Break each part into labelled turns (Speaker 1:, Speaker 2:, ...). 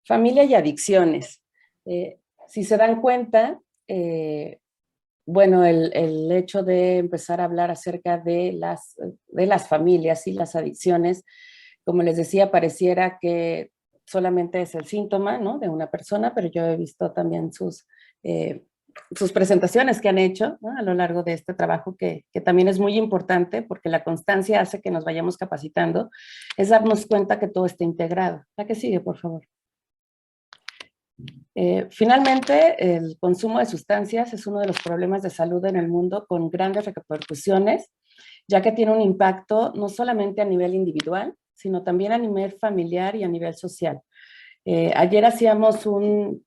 Speaker 1: Familia y adicciones. Si se dan cuenta, bueno, el hecho de empezar a hablar acerca de las familias y las adicciones, como les decía, pareciera que solamente es el síntoma, ¿no?, de una persona, pero yo he visto también sus presentaciones que han hecho, ¿no?, a lo largo de este trabajo que también es muy importante porque la constancia hace que nos vayamos capacitando, es darnos cuenta que todo está integrado. La que sigue, por favor. Finalmente, el consumo de sustancias es uno de los problemas de salud en el mundo con grandes repercusiones, ya que tiene un impacto no solamente a nivel individual, sino también a nivel familiar y a nivel social. Ayer hacíamos un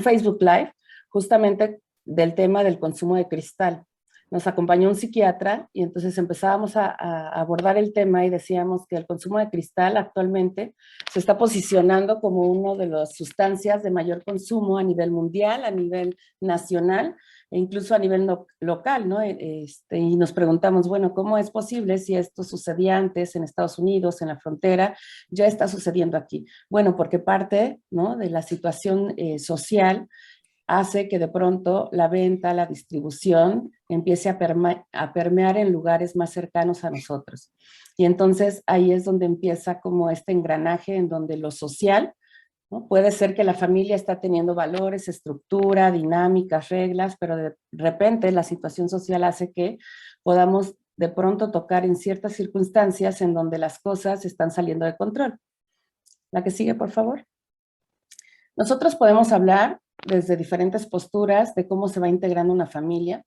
Speaker 1: Facebook Live justamente del tema del consumo de cristal. Nos acompañó un psiquiatra y entonces empezábamos a abordar el tema y decíamos que el consumo de cristal actualmente se está posicionando como una de las sustancias de mayor consumo a nivel mundial, a nivel nacional e incluso a nivel local, ¿no? Y nos preguntamos, bueno, ¿cómo es posible si esto sucedía antes en Estados Unidos, en la frontera, ya está sucediendo aquí? Bueno, porque parte, ¿no?, de la situación social hace que de pronto la venta, la distribución empiece a permear en lugares más cercanos a nosotros. Y entonces ahí es donde empieza como este engranaje en donde lo social, ¿no? Puede ser que la familia está teniendo valores, estructura, dinámicas, reglas, pero de repente la situación social hace que podamos de pronto tocar en ciertas circunstancias en donde las cosas están saliendo de control. La que sigue, por favor. Nosotros podemos hablar desde diferentes posturas de cómo se va integrando una familia.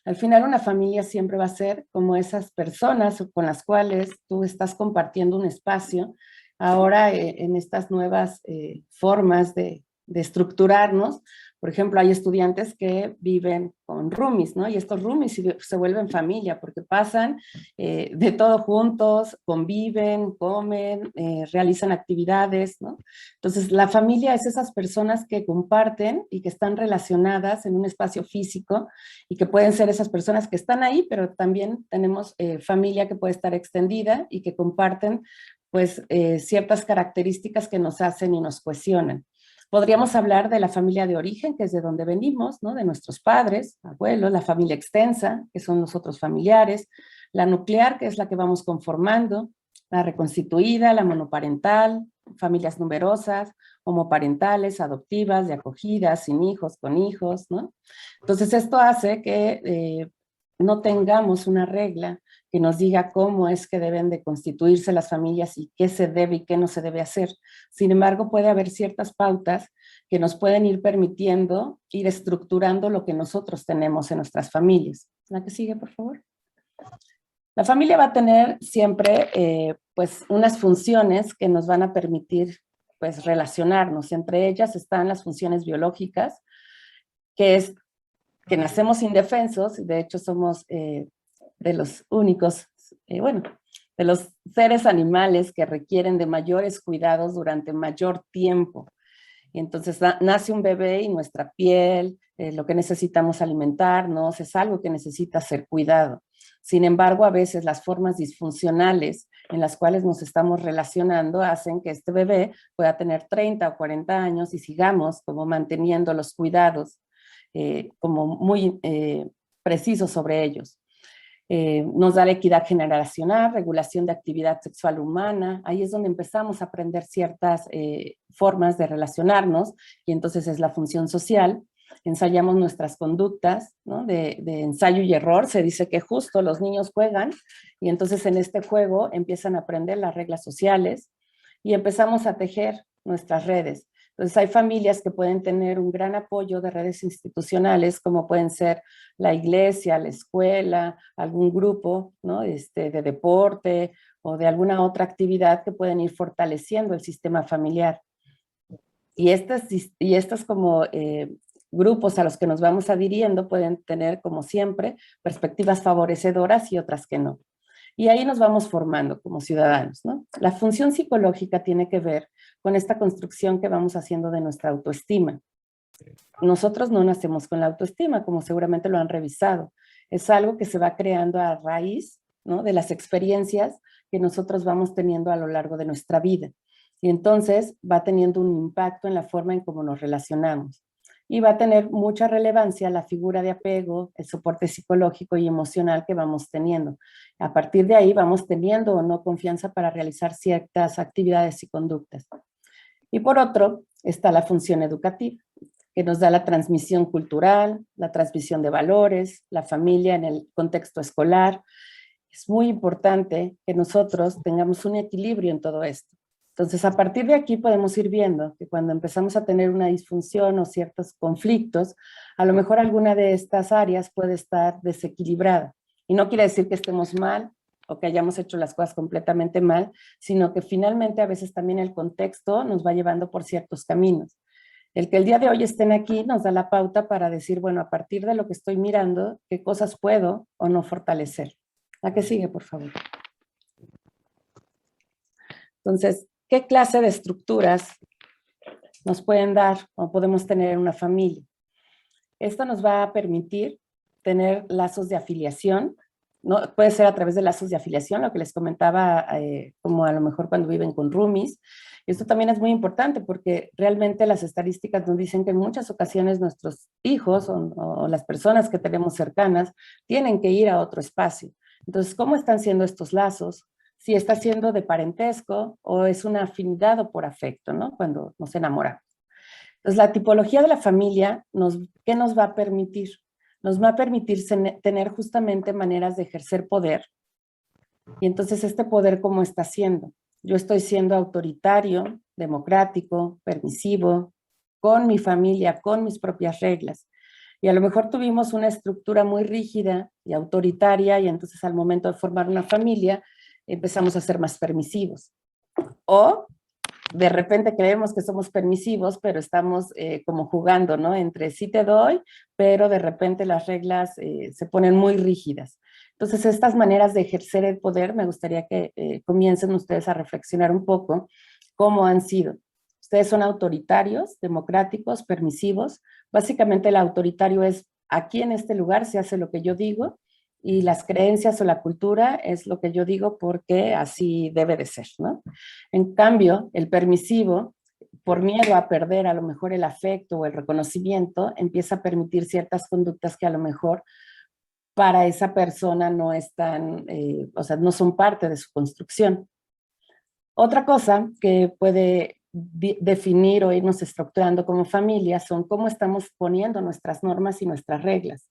Speaker 1: Al final, una familia siempre va a ser como esas personas con las cuales tú estás compartiendo un espacio. Ahora, en estas nuevas formas de estructurarnos, por ejemplo, hay estudiantes que viven con roomies, ¿no? Y estos roomies se vuelven familia porque pasan de todo juntos, conviven, comen, realizan actividades, ¿no? Entonces, la familia es esas personas que comparten y que están relacionadas en un espacio físico y que pueden ser esas personas que están ahí, pero también tenemos familia que puede estar extendida y que comparten pues ciertas características que nos hacen y nos cohesionan. Podríamos hablar de la familia de origen, que es de donde venimos, ¿no?, de nuestros padres, abuelos, la familia extensa, que son los otros familiares, la nuclear, que es la que vamos conformando, la reconstituida, la monoparental, familias numerosas, homoparentales, adoptivas, de acogida, sin hijos, con hijos, ¿no? Entonces esto hace que no tengamos una regla que nos diga cómo es que deben de constituirse las familias y qué se debe y qué no se debe hacer. Sin embargo, puede haber ciertas pautas que nos pueden ir permitiendo ir estructurando lo que nosotros tenemos en nuestras familias. La que sigue, por favor. La familia va a tener siempre pues unas funciones que nos van a permitir pues relacionarnos. Entre ellas están las funciones biológicas, que es que nacemos indefensos, de hecho somos de los únicos, bueno, de los seres animales que requieren de mayores cuidados durante mayor tiempo. Y entonces nace un bebé y nuestra piel, lo que necesitamos alimentarnos, es algo que necesita ser cuidado. Sin embargo, a veces las formas disfuncionales en las cuales nos estamos relacionando hacen que este bebé pueda tener 30 o 40 años y sigamos como manteniendo los cuidados como muy precisos sobre ellos. Nos da la equidad generacional, regulación de actividad sexual humana. Ahí es donde empezamos a aprender ciertas formas de relacionarnos y entonces es la función social. Ensayamos nuestras conductas, ¿no?, de ensayo y error. Se dice que justo los niños juegan y entonces en este juego empiezan a aprender las reglas sociales y empezamos a tejer nuestras redes. Entonces hay familias que pueden tener un gran apoyo de redes institucionales, como pueden ser la iglesia, la escuela, algún grupo, ¿no?, de deporte o de alguna otra actividad que pueden ir fortaleciendo el sistema familiar. Y estas como grupos a los que nos vamos adhiriendo pueden tener, como siempre, perspectivas favorecedoras y otras que no. Y ahí nos vamos formando como ciudadanos, ¿no? La función psicológica tiene que ver con esta construcción que vamos haciendo de nuestra autoestima. Nosotros no nacemos con la autoestima, como seguramente lo han revisado. Es algo que se va creando a raíz, ¿no?, de las experiencias que nosotros vamos teniendo a lo largo de nuestra vida. Y entonces va teniendo un impacto en la forma en cómo nos relacionamos. Y va a tener mucha relevancia la figura de apego, el soporte psicológico y emocional que vamos teniendo. A partir de ahí vamos teniendo o no confianza para realizar ciertas actividades y conductas. Y por otro, está la función educativa, que nos da la transmisión cultural, la transmisión de valores, la familia en el contexto escolar. Es muy importante que nosotros tengamos un equilibrio en todo esto. Entonces, a partir de aquí podemos ir viendo que cuando empezamos a tener una disfunción o ciertos conflictos, a lo mejor alguna de estas áreas puede estar desequilibrada. Y no quiere decir que estemos mal o que hayamos hecho las cosas completamente mal, sino que finalmente a veces también el contexto nos va llevando por ciertos caminos. El que el día de hoy estén aquí nos da la pauta para decir, bueno, a partir de lo que estoy mirando, qué cosas puedo o no fortalecer. La que sigue, por favor. Entonces, ¿qué clase de estructuras nos pueden dar o podemos tener en una familia? Esto nos va a permitir tener lazos de afiliación, ¿no? Puede ser a través de lazos de afiliación, lo que les comentaba, como a lo mejor cuando viven con roomies. Esto también es muy importante porque realmente las estadísticas nos dicen que en muchas ocasiones nuestros hijos o las personas que tenemos cercanas tienen que ir a otro espacio. Entonces, ¿cómo están siendo estos lazos? Si está siendo de parentesco o es una afinidad o por afecto, ¿no? Cuando nos enamoramos. Entonces, la tipología de la familia, ¿qué nos va a permitir? Nos va a permitir tener justamente maneras de ejercer poder. Y entonces, ¿este poder cómo está siendo? Yo estoy siendo autoritario, democrático, permisivo, con mi familia, con mis propias reglas. Y a lo mejor tuvimos una estructura muy rígida y autoritaria y entonces al momento de formar una familia empezamos a ser más permisivos. O de repente creemos que somos permisivos, pero estamos como jugando, ¿no? Entre sí te doy, pero de repente las reglas se ponen muy rígidas. Entonces, estas maneras de ejercer el poder, me gustaría que comiencen ustedes a reflexionar un poco cómo han sido. Ustedes son autoritarios, democráticos, permisivos. Básicamente el autoritario es aquí en este lugar se hace lo que yo digo y las creencias o la cultura es lo que yo digo porque así debe de ser, ¿no? En cambio, el permisivo, por miedo a perder a lo mejor el afecto o el reconocimiento, empieza a permitir ciertas conductas que a lo mejor para esa persona no están, o sea, no son parte de su construcción. Otra cosa que puede definir o irnos estructurando como familia son cómo estamos poniendo nuestras normas y nuestras reglas.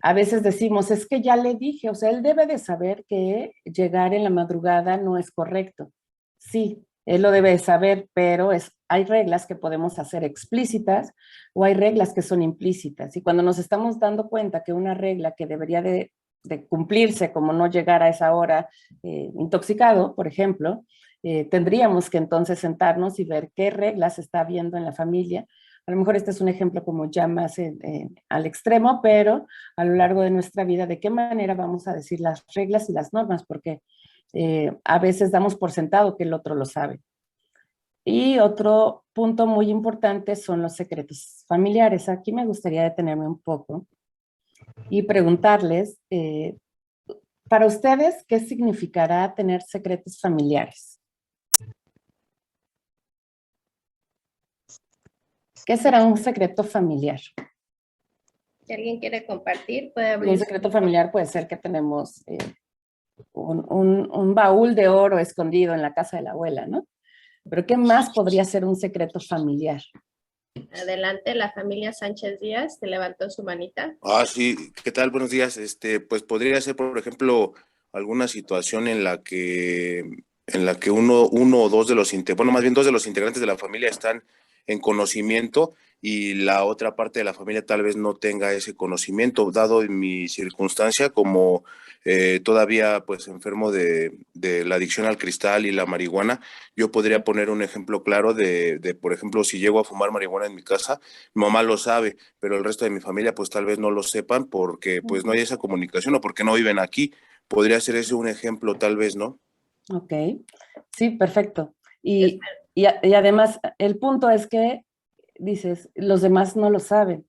Speaker 1: A veces decimos, es que ya le dije, o sea, él debe de saber que llegar en la madrugada no es correcto. Sí, él lo debe de saber, pero hay reglas que podemos hacer explícitas o hay reglas que son implícitas. Y cuando nos estamos dando cuenta que una regla que debería de cumplirse, como no llegar a esa hora intoxicado, por ejemplo, tendríamos que entonces sentarnos y ver qué reglas está habiendo en la familia. A lo mejor este es un ejemplo como ya más al extremo, pero a lo largo de nuestra vida, ¿de qué manera vamos a decir las reglas y las normas? Porque a veces damos por sentado que el otro lo sabe. Y otro punto muy importante son los secretos familiares. Aquí me gustaría detenerme un poco y preguntarles, para ustedes, ¿qué significará tener secretos familiares? ¿Qué será un secreto familiar?
Speaker 2: Si alguien quiere compartir, puede abrir.
Speaker 1: Un secreto familiar puede ser que tenemos un baúl de oro escondido en la casa de la abuela, ¿no? Pero ¿qué más podría ser un secreto familiar?
Speaker 2: Adelante, la familia Sánchez Díaz se levantó su manita.
Speaker 3: Sí, ¿qué tal? Buenos días. Pues podría ser, por ejemplo, alguna situación en la que uno o dos de los bueno, más bien dos de los integrantes de la familia están en conocimiento y la otra parte de la familia tal vez no tenga ese conocimiento, dado en mi circunstancia como todavía pues enfermo de la adicción al cristal y la marihuana. Yo podría poner un ejemplo claro por ejemplo, si llego a fumar marihuana en mi casa, mi mamá lo sabe, pero el resto de mi familia pues tal vez no lo sepan porque pues no hay esa comunicación o porque no viven aquí. Podría ser ese un ejemplo tal vez, ¿no?
Speaker 1: Ok, sí, perfecto. Y además, el punto es que dices, los demás no lo saben,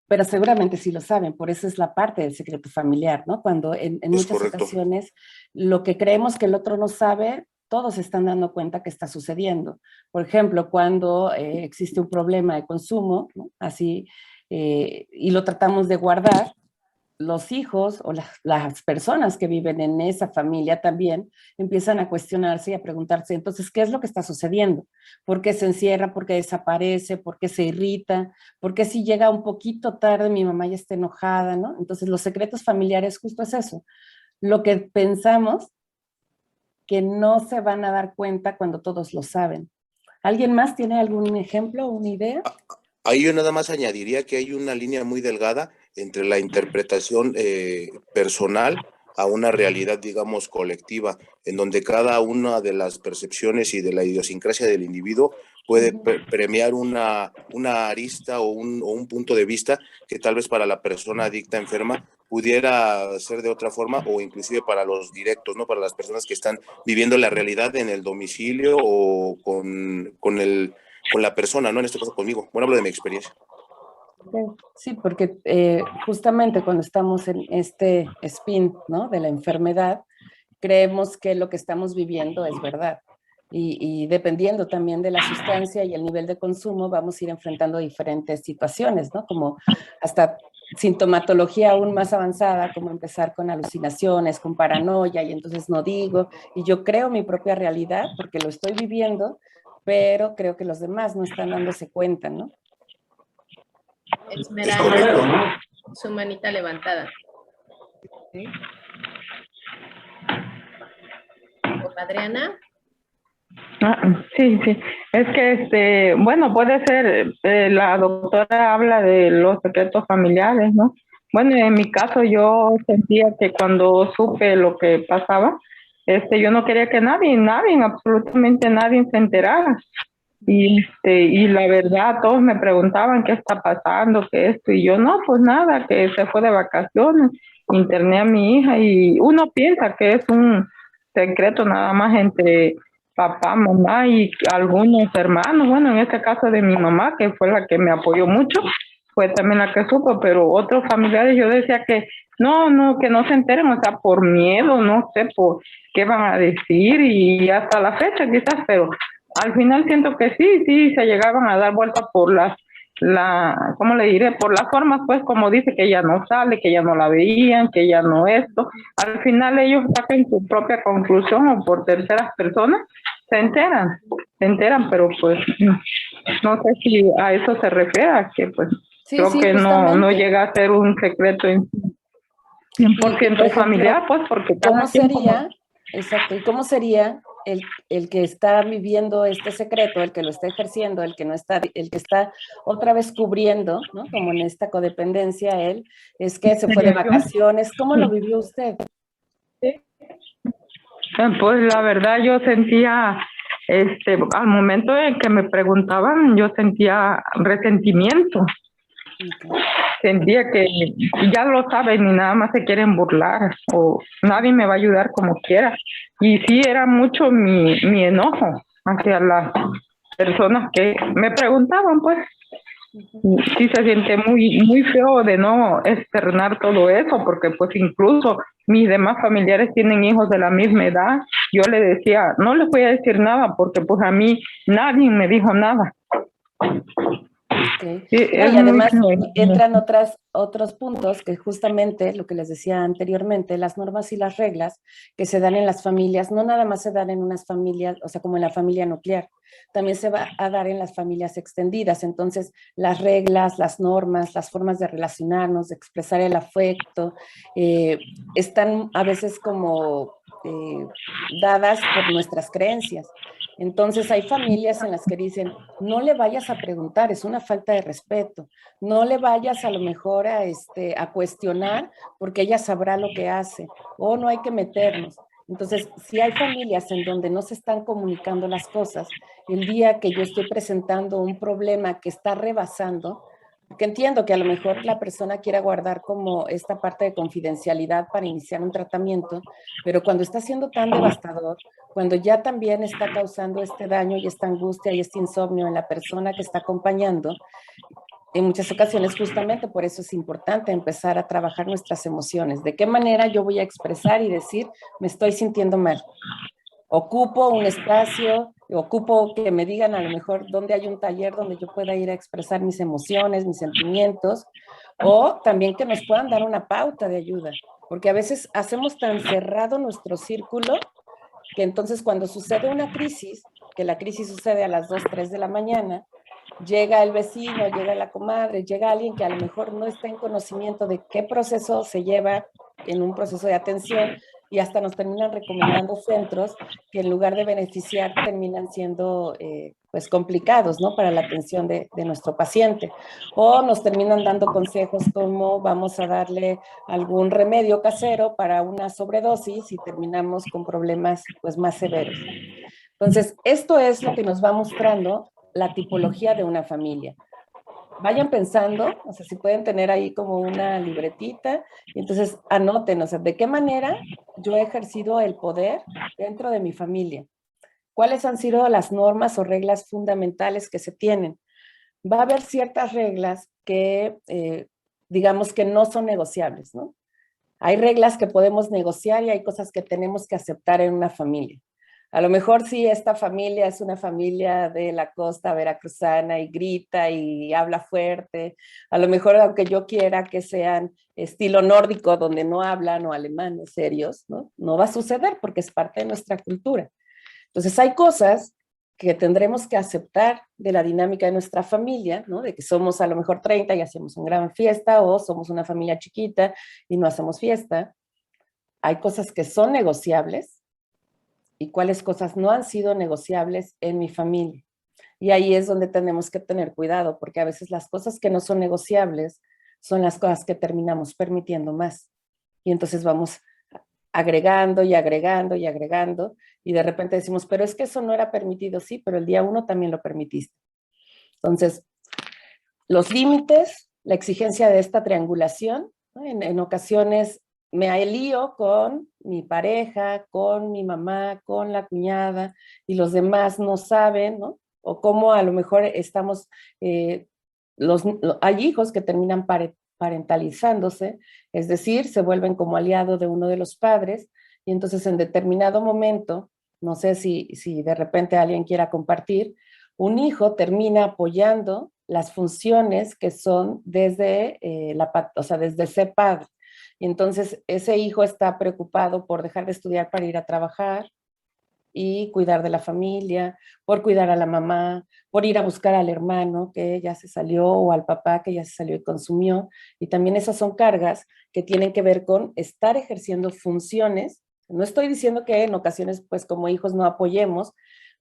Speaker 1: pero seguramente sí lo saben, por eso es la parte del secreto familiar, ¿no? Cuando en muchas
Speaker 3: correcto.
Speaker 1: ocasiones lo que creemos que el otro no sabe, todos se están dando cuenta que está sucediendo. Por ejemplo, cuando existe un problema de consumo, ¿no? Así, y lo tratamos de guardar, los hijos o las personas que viven en esa familia también empiezan a cuestionarse y a preguntarse, entonces, ¿qué es lo que está sucediendo? ¿Por qué se encierra? ¿Por qué desaparece? ¿Por qué se irrita? ¿Por qué si llega un poquito tarde mi mamá ya está enojada? ¿No? Entonces, los secretos familiares justo es eso. Lo que pensamos que no se van a dar cuenta cuando todos lo saben. ¿Alguien más tiene algún ejemplo o una idea?
Speaker 3: Ahí yo nada más añadiría que hay una línea muy delgada entre la interpretación personal a una realidad, digamos, colectiva, en donde cada una de las percepciones y de la idiosincrasia del individuo puede premiar una arista o un punto de vista que tal vez para la persona adicta enferma pudiera ser de otra forma, o inclusive para los directos, ¿no? Para las personas que están viviendo la realidad en el domicilio o con la persona, ¿no? En este caso conmigo. Bueno, hablo de mi experiencia.
Speaker 1: Sí, porque justamente cuando estamos en este spin, ¿no? De la enfermedad, creemos que lo que estamos viviendo es verdad. Y dependiendo también de la sustancia y el nivel de consumo, vamos a ir enfrentando diferentes situaciones, ¿no? Como hasta sintomatología aún más avanzada, como empezar con alucinaciones, con paranoia, y entonces no digo, y yo creo mi propia realidad porque lo estoy viviendo, pero creo que los demás no están dándose cuenta, ¿no?
Speaker 2: Esmeralda, su manita levantada.
Speaker 1: ¿Sí?
Speaker 2: Adriana.
Speaker 4: Sí, sí. Es que, bueno, puede ser, la doctora habla de los secretos familiares, ¿no? Bueno, en mi caso yo sentía que cuando supe lo que pasaba, yo no quería que nadie, absolutamente nadie se enterara. Y la verdad, todos me preguntaban qué está pasando, qué esto, y yo no, pues nada, que se fue de vacaciones, interné a mi hija, y uno piensa que es un secreto nada más entre papá, mamá y algunos hermanos. Bueno, en este caso de mi mamá, que fue la que me apoyó mucho, fue también la que supo, pero otros familiares yo decía que no, que no se enteren, o sea, por miedo, no sé, por qué van a decir, y hasta la fecha quizás, pero al final siento que sí, se llegaban a dar vueltas por ¿cómo le diré? Por las formas, pues, como dice que ella no sale, que ella no la veían, que ella no esto. Al final ellos sacan su propia conclusión, o por terceras personas se enteran, pero pues no sé si a eso se refiere, que pues
Speaker 1: Sí,
Speaker 4: creo
Speaker 1: sí,
Speaker 4: que no
Speaker 1: justamente.
Speaker 4: llega a ser un secreto en 100%
Speaker 1: por ejemplo,
Speaker 4: familiar, pues, porque
Speaker 1: ¿cómo
Speaker 4: cada quien como...
Speaker 1: sería, exacto, y cómo sería el que está viviendo este secreto, el que lo está ejerciendo, el que no está, el que está otra vez cubriendo, ¿no? Como en esta codependencia, él, es que se fue de vacaciones. ¿Cómo lo vivió usted?
Speaker 4: Pues la verdad yo sentía, al momento en que me preguntaban, yo sentía resentimiento.
Speaker 1: Okay.
Speaker 4: Sentía que ya lo saben y nada más se quieren burlar, o nadie me va a ayudar como quiera. Y sí, era mucho mi enojo hacia las personas que me preguntaban, pues. Sí se siente muy feo de no externar todo eso, porque pues incluso mis demás familiares tienen hijos de la misma edad. Yo le decía, no les voy a decir nada, porque pues a mí nadie me dijo nada.
Speaker 1: Okay.
Speaker 4: Sí,
Speaker 1: No,
Speaker 4: es
Speaker 1: y además
Speaker 4: muy...
Speaker 1: entran otros puntos que justamente lo que les decía anteriormente, las normas y las reglas que se dan en las familias, no nada más se dan en unas familias, o sea, como en la familia nuclear, también se va a dar en las familias extendidas. Entonces, las reglas, las normas, las formas de relacionarnos, de expresar el afecto, están a veces como dadas por nuestras creencias. Entonces hay familias en las que dicen, no le vayas a preguntar, es una falta de respeto, no le vayas a lo mejor a cuestionar porque ella sabrá lo que hace, o no hay que meternos. Entonces, si hay familias en donde no se están comunicando las cosas, el día que yo estoy presentando un problema que está rebasando, porque entiendo que a lo mejor la persona quiera guardar como esta parte de confidencialidad para iniciar un tratamiento, pero cuando está siendo tan devastador, cuando ya también está causando este daño y esta angustia y este insomnio en la persona que está acompañando, en muchas ocasiones justamente por eso es importante empezar a trabajar nuestras emociones. ¿De qué manera yo voy a expresar y decir, me estoy sintiendo mal? ocupo un espacio, ocupo que me digan a lo mejor dónde hay un taller donde yo pueda ir a expresar mis emociones, mis sentimientos, o también que nos puedan dar una pauta de ayuda, porque a veces hacemos tan cerrado nuestro círculo que entonces cuando sucede una crisis, que la crisis sucede a las 2, 3 de la mañana, llega el vecino, llega la comadre, llega alguien que a lo mejor no está en conocimiento de qué proceso se lleva en un proceso de atención y hasta nos terminan recomendando centros que en lugar de beneficiar terminan siendo pues complicados, ¿no? Para la atención de nuestro paciente. O nos terminan dando consejos como vamos a darle algún remedio casero para una sobredosis y terminamos con problemas pues más severos. Entonces, esto es lo que nos va mostrando la tipología de una familia. Vayan pensando, o sea, si pueden tener ahí como una libretita, y entonces anoten, o sea, de qué manera yo he ejercido el poder dentro de mi familia. ¿Cuáles han sido las normas o reglas fundamentales que se tienen? Va a haber ciertas reglas que, digamos que no son negociables, ¿no? Hay reglas que podemos negociar y hay cosas que tenemos que aceptar en una familia. A lo mejor si esta familia es una familia de la costa veracruzana y grita y habla fuerte, a lo mejor aunque yo quiera que sean estilo nórdico donde no hablan o alemanes serios, ¿no? No va a suceder porque es parte de nuestra cultura. Entonces hay cosas que tendremos que aceptar de la dinámica de nuestra familia, ¿no? De que somos a lo mejor 30 y hacemos una gran fiesta, o somos una familia chiquita y no hacemos fiesta. Hay cosas que son negociables y cuáles cosas no han sido negociables en mi familia. Y ahí es donde tenemos que tener cuidado, porque a veces las cosas que no son negociables son las cosas que terminamos permitiendo más. Y entonces vamos agregando y agregando y agregando, y de repente decimos, pero es que eso no era permitido, sí, pero el día 1 también lo permitiste. Entonces, los límites, la exigencia de esta triangulación, ¿no? En ocasiones me alío con mi pareja, con mi mamá, con la cuñada, y los demás no saben, ¿no? O cómo a lo mejor estamos, hay hijos que terminan parentalizándose, es decir, se vuelven como aliado de uno de los padres, y entonces en determinado momento, no sé si de repente alguien quiera compartir, un hijo termina apoyando las funciones que son desde, o sea, desde ser padre. Y entonces ese hijo está preocupado por dejar de estudiar para ir a trabajar y cuidar de la familia, por cuidar a la mamá, por ir a buscar al hermano que ya se salió o al papá que ya se salió y consumió. Y también esas son cargas que tienen que ver con estar ejerciendo funciones. No estoy diciendo que en ocasiones, pues como hijos no apoyemos,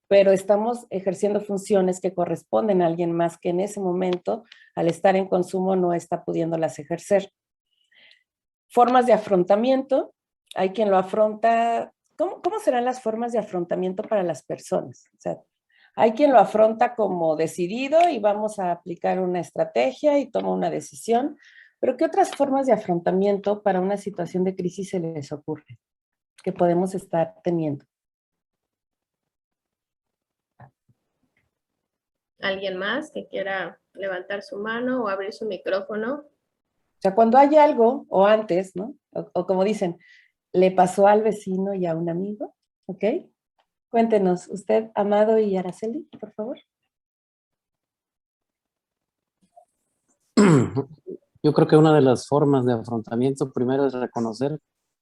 Speaker 1: pero estamos ejerciendo funciones que corresponden a alguien más que en ese momento, al estar en consumo, no está pudiéndolas ejercer. Formas de afrontamiento, hay quien lo afronta. ¿Cómo serán las formas de afrontamiento para las personas? O sea, hay quien lo afronta como decidido y vamos a aplicar una estrategia y toma una decisión, pero ¿qué otras formas de afrontamiento para una situación de crisis se les ocurre que podemos estar teniendo?
Speaker 2: ¿Alguien más que quiera levantar su mano o abrir su micrófono?
Speaker 1: O sea, cuando hay algo, o antes, ¿no? O como dicen, le pasó al vecino y a un amigo, ¿ok? Cuéntenos, usted, Amado y Araceli, por favor.
Speaker 5: Yo creo que una de las formas de afrontamiento primero es reconocer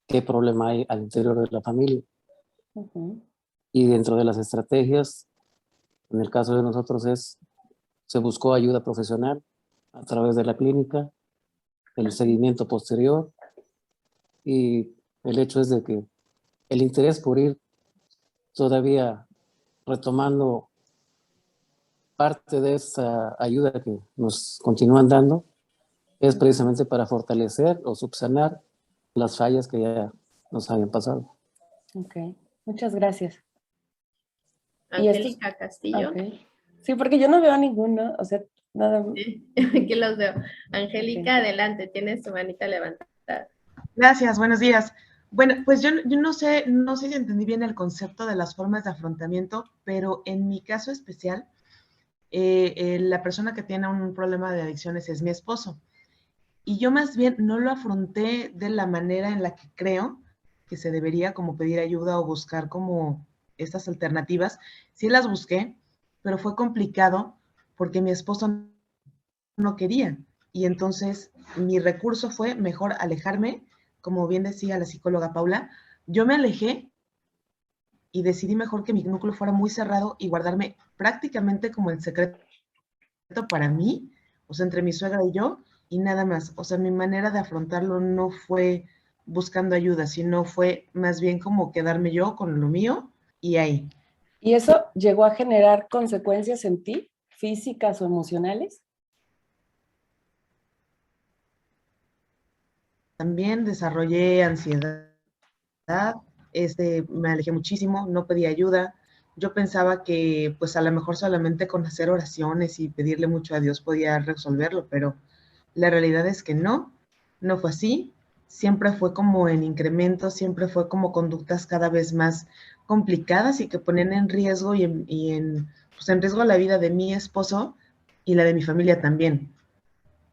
Speaker 5: qué problema hay al interior de la familia. Y dentro de las estrategias, en el caso de nosotros se buscó ayuda profesional a través de la clínica, el seguimiento posterior, y el hecho es de que el interés por ir todavía retomando parte de esa ayuda que nos continúan dando es precisamente para fortalecer o subsanar las fallas que ya nos habían pasado.
Speaker 1: Ok, muchas gracias.
Speaker 2: Angélica Castillo.
Speaker 1: Okay. Sí, porque yo no veo ninguno, o sea, nada.
Speaker 2: Aquí los veo. Angélica, okay. Adelante, tienes tu manita levantada.
Speaker 6: Gracias, buenos días. Bueno, pues yo no sé si entendí bien el concepto de las formas de afrontamiento, pero en mi caso especial, la persona que tiene un problema de adicciones es mi esposo. Y yo más bien no lo afronté de la manera en la que creo que se debería, como pedir ayuda o buscar como estas alternativas, sí las busqué, pero fue complicado porque mi esposo no quería. Y entonces mi recurso fue mejor alejarme, como bien decía la psicóloga Paula, yo me alejé y decidí mejor que mi núcleo fuera muy cerrado y guardarme prácticamente como el secreto para mí, o sea, entre mi suegra y yo, y nada más. O sea, mi manera de afrontarlo no fue buscando ayuda, sino fue más bien como quedarme yo con lo mío y ahí.
Speaker 1: ¿Y eso llegó a generar consecuencias en ti, físicas o emocionales?
Speaker 6: También desarrollé ansiedad, me alejé muchísimo, no pedí ayuda. Yo pensaba que pues a lo mejor solamente con hacer oraciones y pedirle mucho a Dios podía resolverlo, pero la realidad es que no, no fue así. Siempre fue como en incremento, siempre fue como conductas cada vez más complicadas y que ponían en riesgo pues en riesgo la vida de mi esposo y la de mi familia también.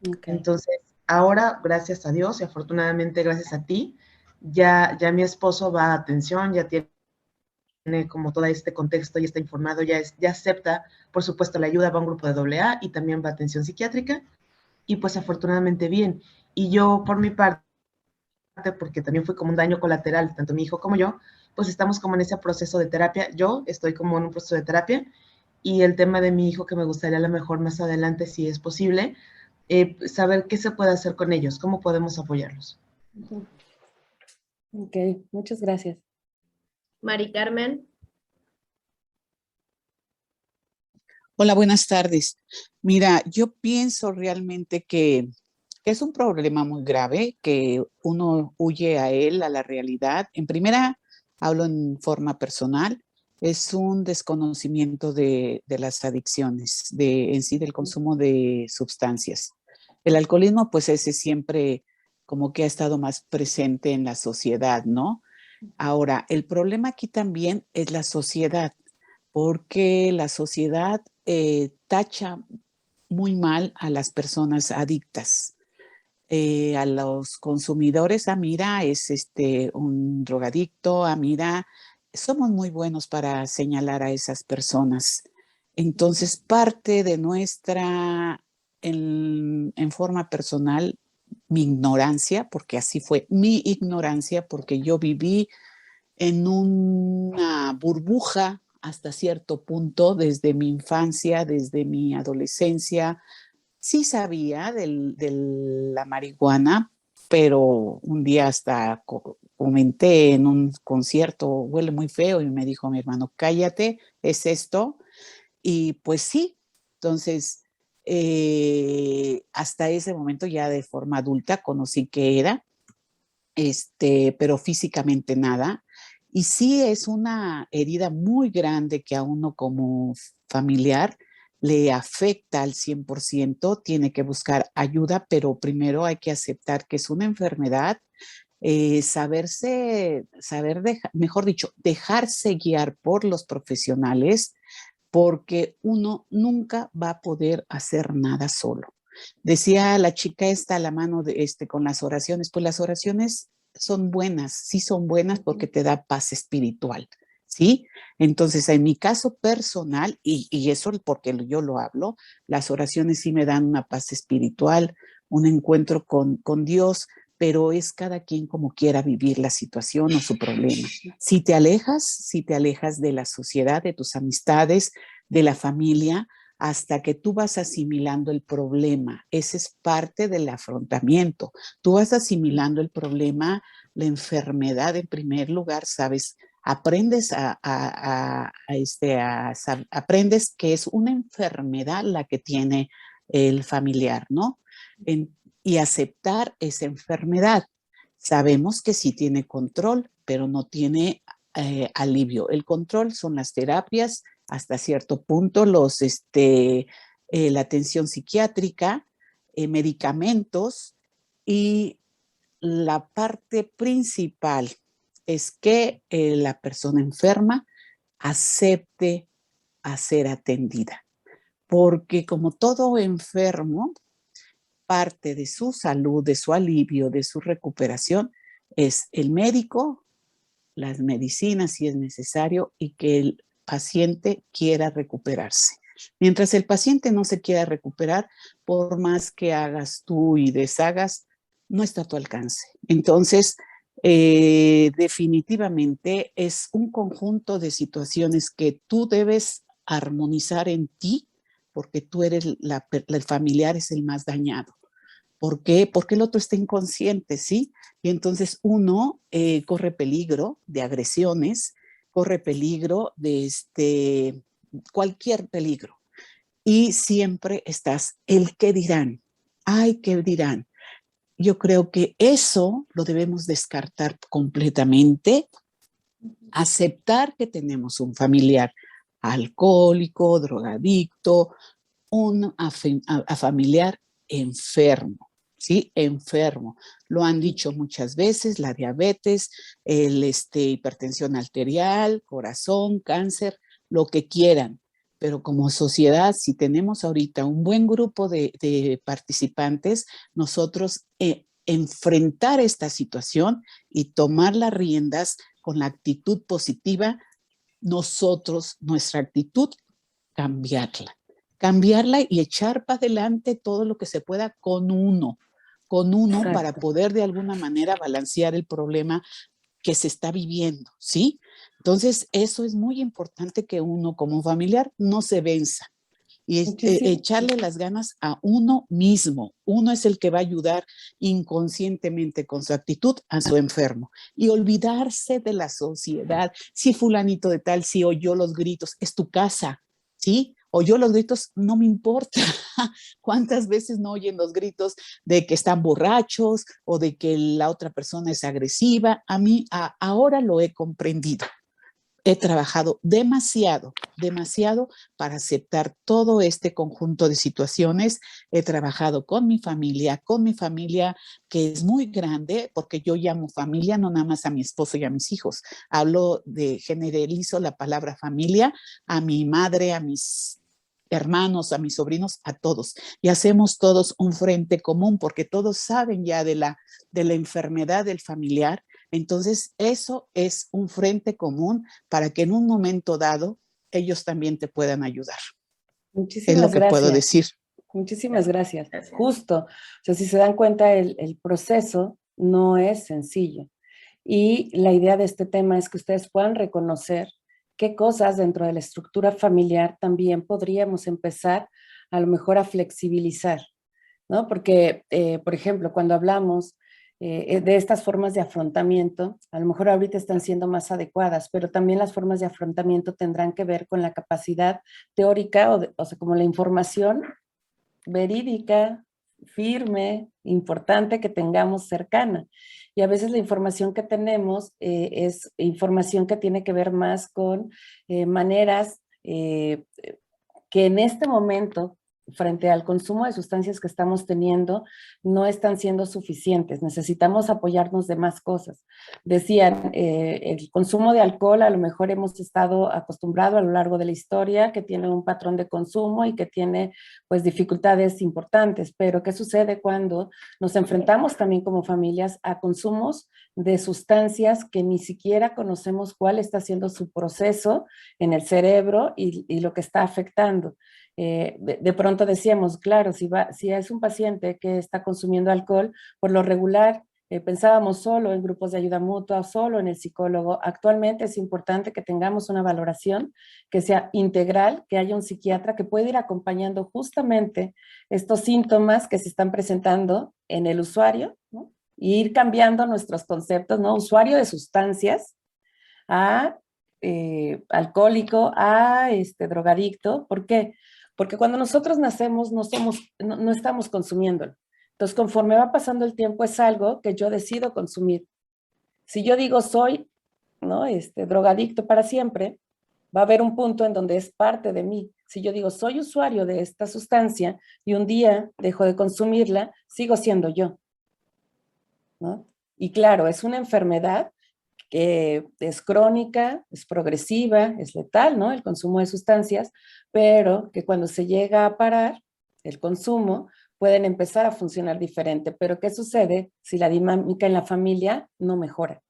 Speaker 1: Okay.
Speaker 6: Entonces, ahora, gracias a Dios y afortunadamente gracias a ti, ya mi esposo va a atención, ya tiene como todo este contexto, ya está informado, ya acepta, por supuesto, la ayuda, va a un grupo de AA y también va a atención psiquiátrica, y pues afortunadamente bien. Y yo, por mi parte, porque también fue como un daño colateral, tanto mi hijo como yo, pues estamos como en ese proceso de terapia. Yo estoy como en un proceso de terapia, y el tema de mi hijo, que me gustaría a lo mejor más adelante, si es posible, saber qué se puede hacer con ellos, cómo podemos apoyarlos.
Speaker 1: Ok, muchas gracias.
Speaker 2: Mari Carmen.
Speaker 7: Hola, buenas tardes. Mira, yo pienso realmente que es un problema muy grave, que uno huye a él, a la realidad. En primera, hablo en forma personal, es un desconocimiento de las adicciones, en sí del consumo de sustancias. El alcoholismo, pues ese siempre como que ha estado más presente en la sociedad, ¿no? Ahora, el problema aquí también es la sociedad, porque la sociedad tacha muy mal a las personas adictas. A los consumidores, mira, es un drogadicto, mira, somos muy buenos para señalar a esas personas. Entonces, parte de nuestra, en forma personal, mi ignorancia, porque así fue mi ignorancia, porque yo viví en una burbuja hasta cierto punto desde mi infancia, desde mi adolescencia. Sí sabía de la marihuana, pero un día hasta comenté en un concierto, huele muy feo, y me dijo mi hermano, cállate, es esto. Y pues sí, entonces hasta ese momento ya de forma adulta conocí qué era, pero físicamente nada. Y sí es una herida muy grande que a uno como familiar le afecta al 100%, tiene que buscar ayuda, pero primero hay que aceptar que es una enfermedad, mejor dicho, dejarse guiar por los profesionales, porque uno nunca va a poder hacer nada solo. Decía la chica esta a la mano con las oraciones, pues las oraciones son buenas, sí son buenas porque te da paz espiritual, ¿sí? Entonces, en mi caso personal, y eso porque yo lo hablo, las oraciones sí me dan una paz espiritual, un encuentro con Dios, pero es cada quien como quiera vivir la situación o su problema. Si te alejas de la sociedad, de tus amistades, de la familia, hasta que tú vas asimilando el problema. Ese es parte del afrontamiento. Tú vas asimilando el problema, la enfermedad en primer lugar, ¿sabes? Aprendes aprendes que es una enfermedad la que tiene el familiar, ¿no? Y aceptar esa enfermedad. Sabemos que sí tiene control, pero no tiene alivio. El control son las terapias, hasta cierto punto, la atención psiquiátrica, medicamentos, y la parte principal es que la persona enferma acepte a ser atendida, porque como todo enfermo, parte de su salud, de su alivio, de su recuperación, es el médico las medicinas si es necesario y que el paciente quiera recuperarse. Mientras el paciente no se quiera recuperar, por más que hagas tú y deshagas, no está a tu alcance. Entonces, definitivamente es un conjunto de situaciones que tú debes armonizar en ti, porque tú eres el familiar es el más dañado. ¿Por qué? Porque el otro está inconsciente, ¿sí? Y entonces uno corre peligro de agresiones, corre peligro de cualquier peligro. Y siempre estás el qué dirán. Ay, qué dirán. Yo creo que eso lo debemos descartar completamente, aceptar que tenemos un familiar alcohólico, drogadicto, un familiar enfermo, ¿sí? Enfermo. Lo han dicho muchas veces, la diabetes, hipertensión arterial, corazón, cáncer, lo que quieran. Pero como sociedad, si tenemos ahorita un buen grupo de participantes, nosotros enfrentar esta situación y tomar las riendas con la actitud positiva, nosotros, nuestra actitud, cambiarla y echar para adelante todo lo que se pueda con uno Exacto. Para poder de alguna manera balancear el problema que se está viviendo, ¿sí? Entonces, eso es muy importante que uno como familiar no se venza y echarle las ganas a uno mismo. Uno es el que va a ayudar inconscientemente con su actitud a su enfermo y olvidarse de la sociedad. Si fulanito de tal, si oyó los gritos, es tu casa, ¿sí? Oyó los gritos, no me importa. ¿Cuántas veces no oyen los gritos de que están borrachos o de que la otra persona es agresiva? A mí ahora lo he comprendido. He trabajado demasiado para aceptar todo este conjunto de situaciones. He trabajado con mi familia que es muy grande, porque yo llamo familia no nada más a mi esposo y a mis hijos. Generalizo la palabra familia a mi madre, a mis hermanos, a mis sobrinos, a todos. Y hacemos todos un frente común, porque todos saben ya de la enfermedad del familiar. Entonces, eso es un frente común para que en un momento dado ellos también te puedan ayudar.
Speaker 1: Muchísimas
Speaker 7: gracias. Es lo que puedo decir.
Speaker 1: Muchísimas gracias. Justo. O sea, si se dan cuenta, el proceso no es sencillo. Y la idea de este tema es que ustedes puedan reconocer qué cosas dentro de la estructura familiar también podríamos empezar a lo mejor a flexibilizar, ¿no? Porque, por ejemplo, cuando hablamos de estas formas de afrontamiento, a lo mejor ahorita están siendo más adecuadas, pero también las formas de afrontamiento tendrán que ver con la capacidad teórica, o sea, como la información verídica, firme, importante que tengamos cercana. Y a veces la información que tenemos es información que tiene que ver más con maneras que en este momento, frente al consumo de sustancias que estamos teniendo, no están siendo suficientes. Necesitamos apoyarnos de más cosas. Decían, el consumo de alcohol, a lo mejor hemos estado acostumbrados a lo largo de la historia, que tiene un patrón de consumo y que tiene pues dificultades importantes, pero ¿qué sucede cuando nos enfrentamos también como familias a consumos de sustancias que ni siquiera conocemos cuál está siendo su proceso en el cerebro y lo que está afectando? De pronto decíamos, claro, si es un paciente que está consumiendo alcohol, por lo regular pensábamos solo en grupos de ayuda mutua, solo en el psicólogo. Actualmente es importante que tengamos una valoración que sea integral, que haya un psiquiatra que pueda ir acompañando justamente estos síntomas que se están presentando en el usuario, ¿no? Y ir cambiando nuestros conceptos, ¿no? Usuario de sustancias a alcohólico, a drogadicto. ¿Por qué? Porque cuando nosotros nacemos no estamos consumiéndolo. Entonces, conforme va pasando el tiempo, es algo que yo decido consumir. Si yo digo soy, ¿no? Drogadicto para siempre, va a haber un punto en donde es parte de mí. Si yo digo soy usuario de esta sustancia y un día dejo de consumirla, sigo siendo yo, ¿no? Y claro, es una enfermedad que es crónica, es progresiva, es letal, ¿no? El consumo de sustancias, pero que cuando se llega a parar el consumo, pueden empezar a funcionar diferente. Pero ¿qué sucede si la dinámica en la familia no mejora?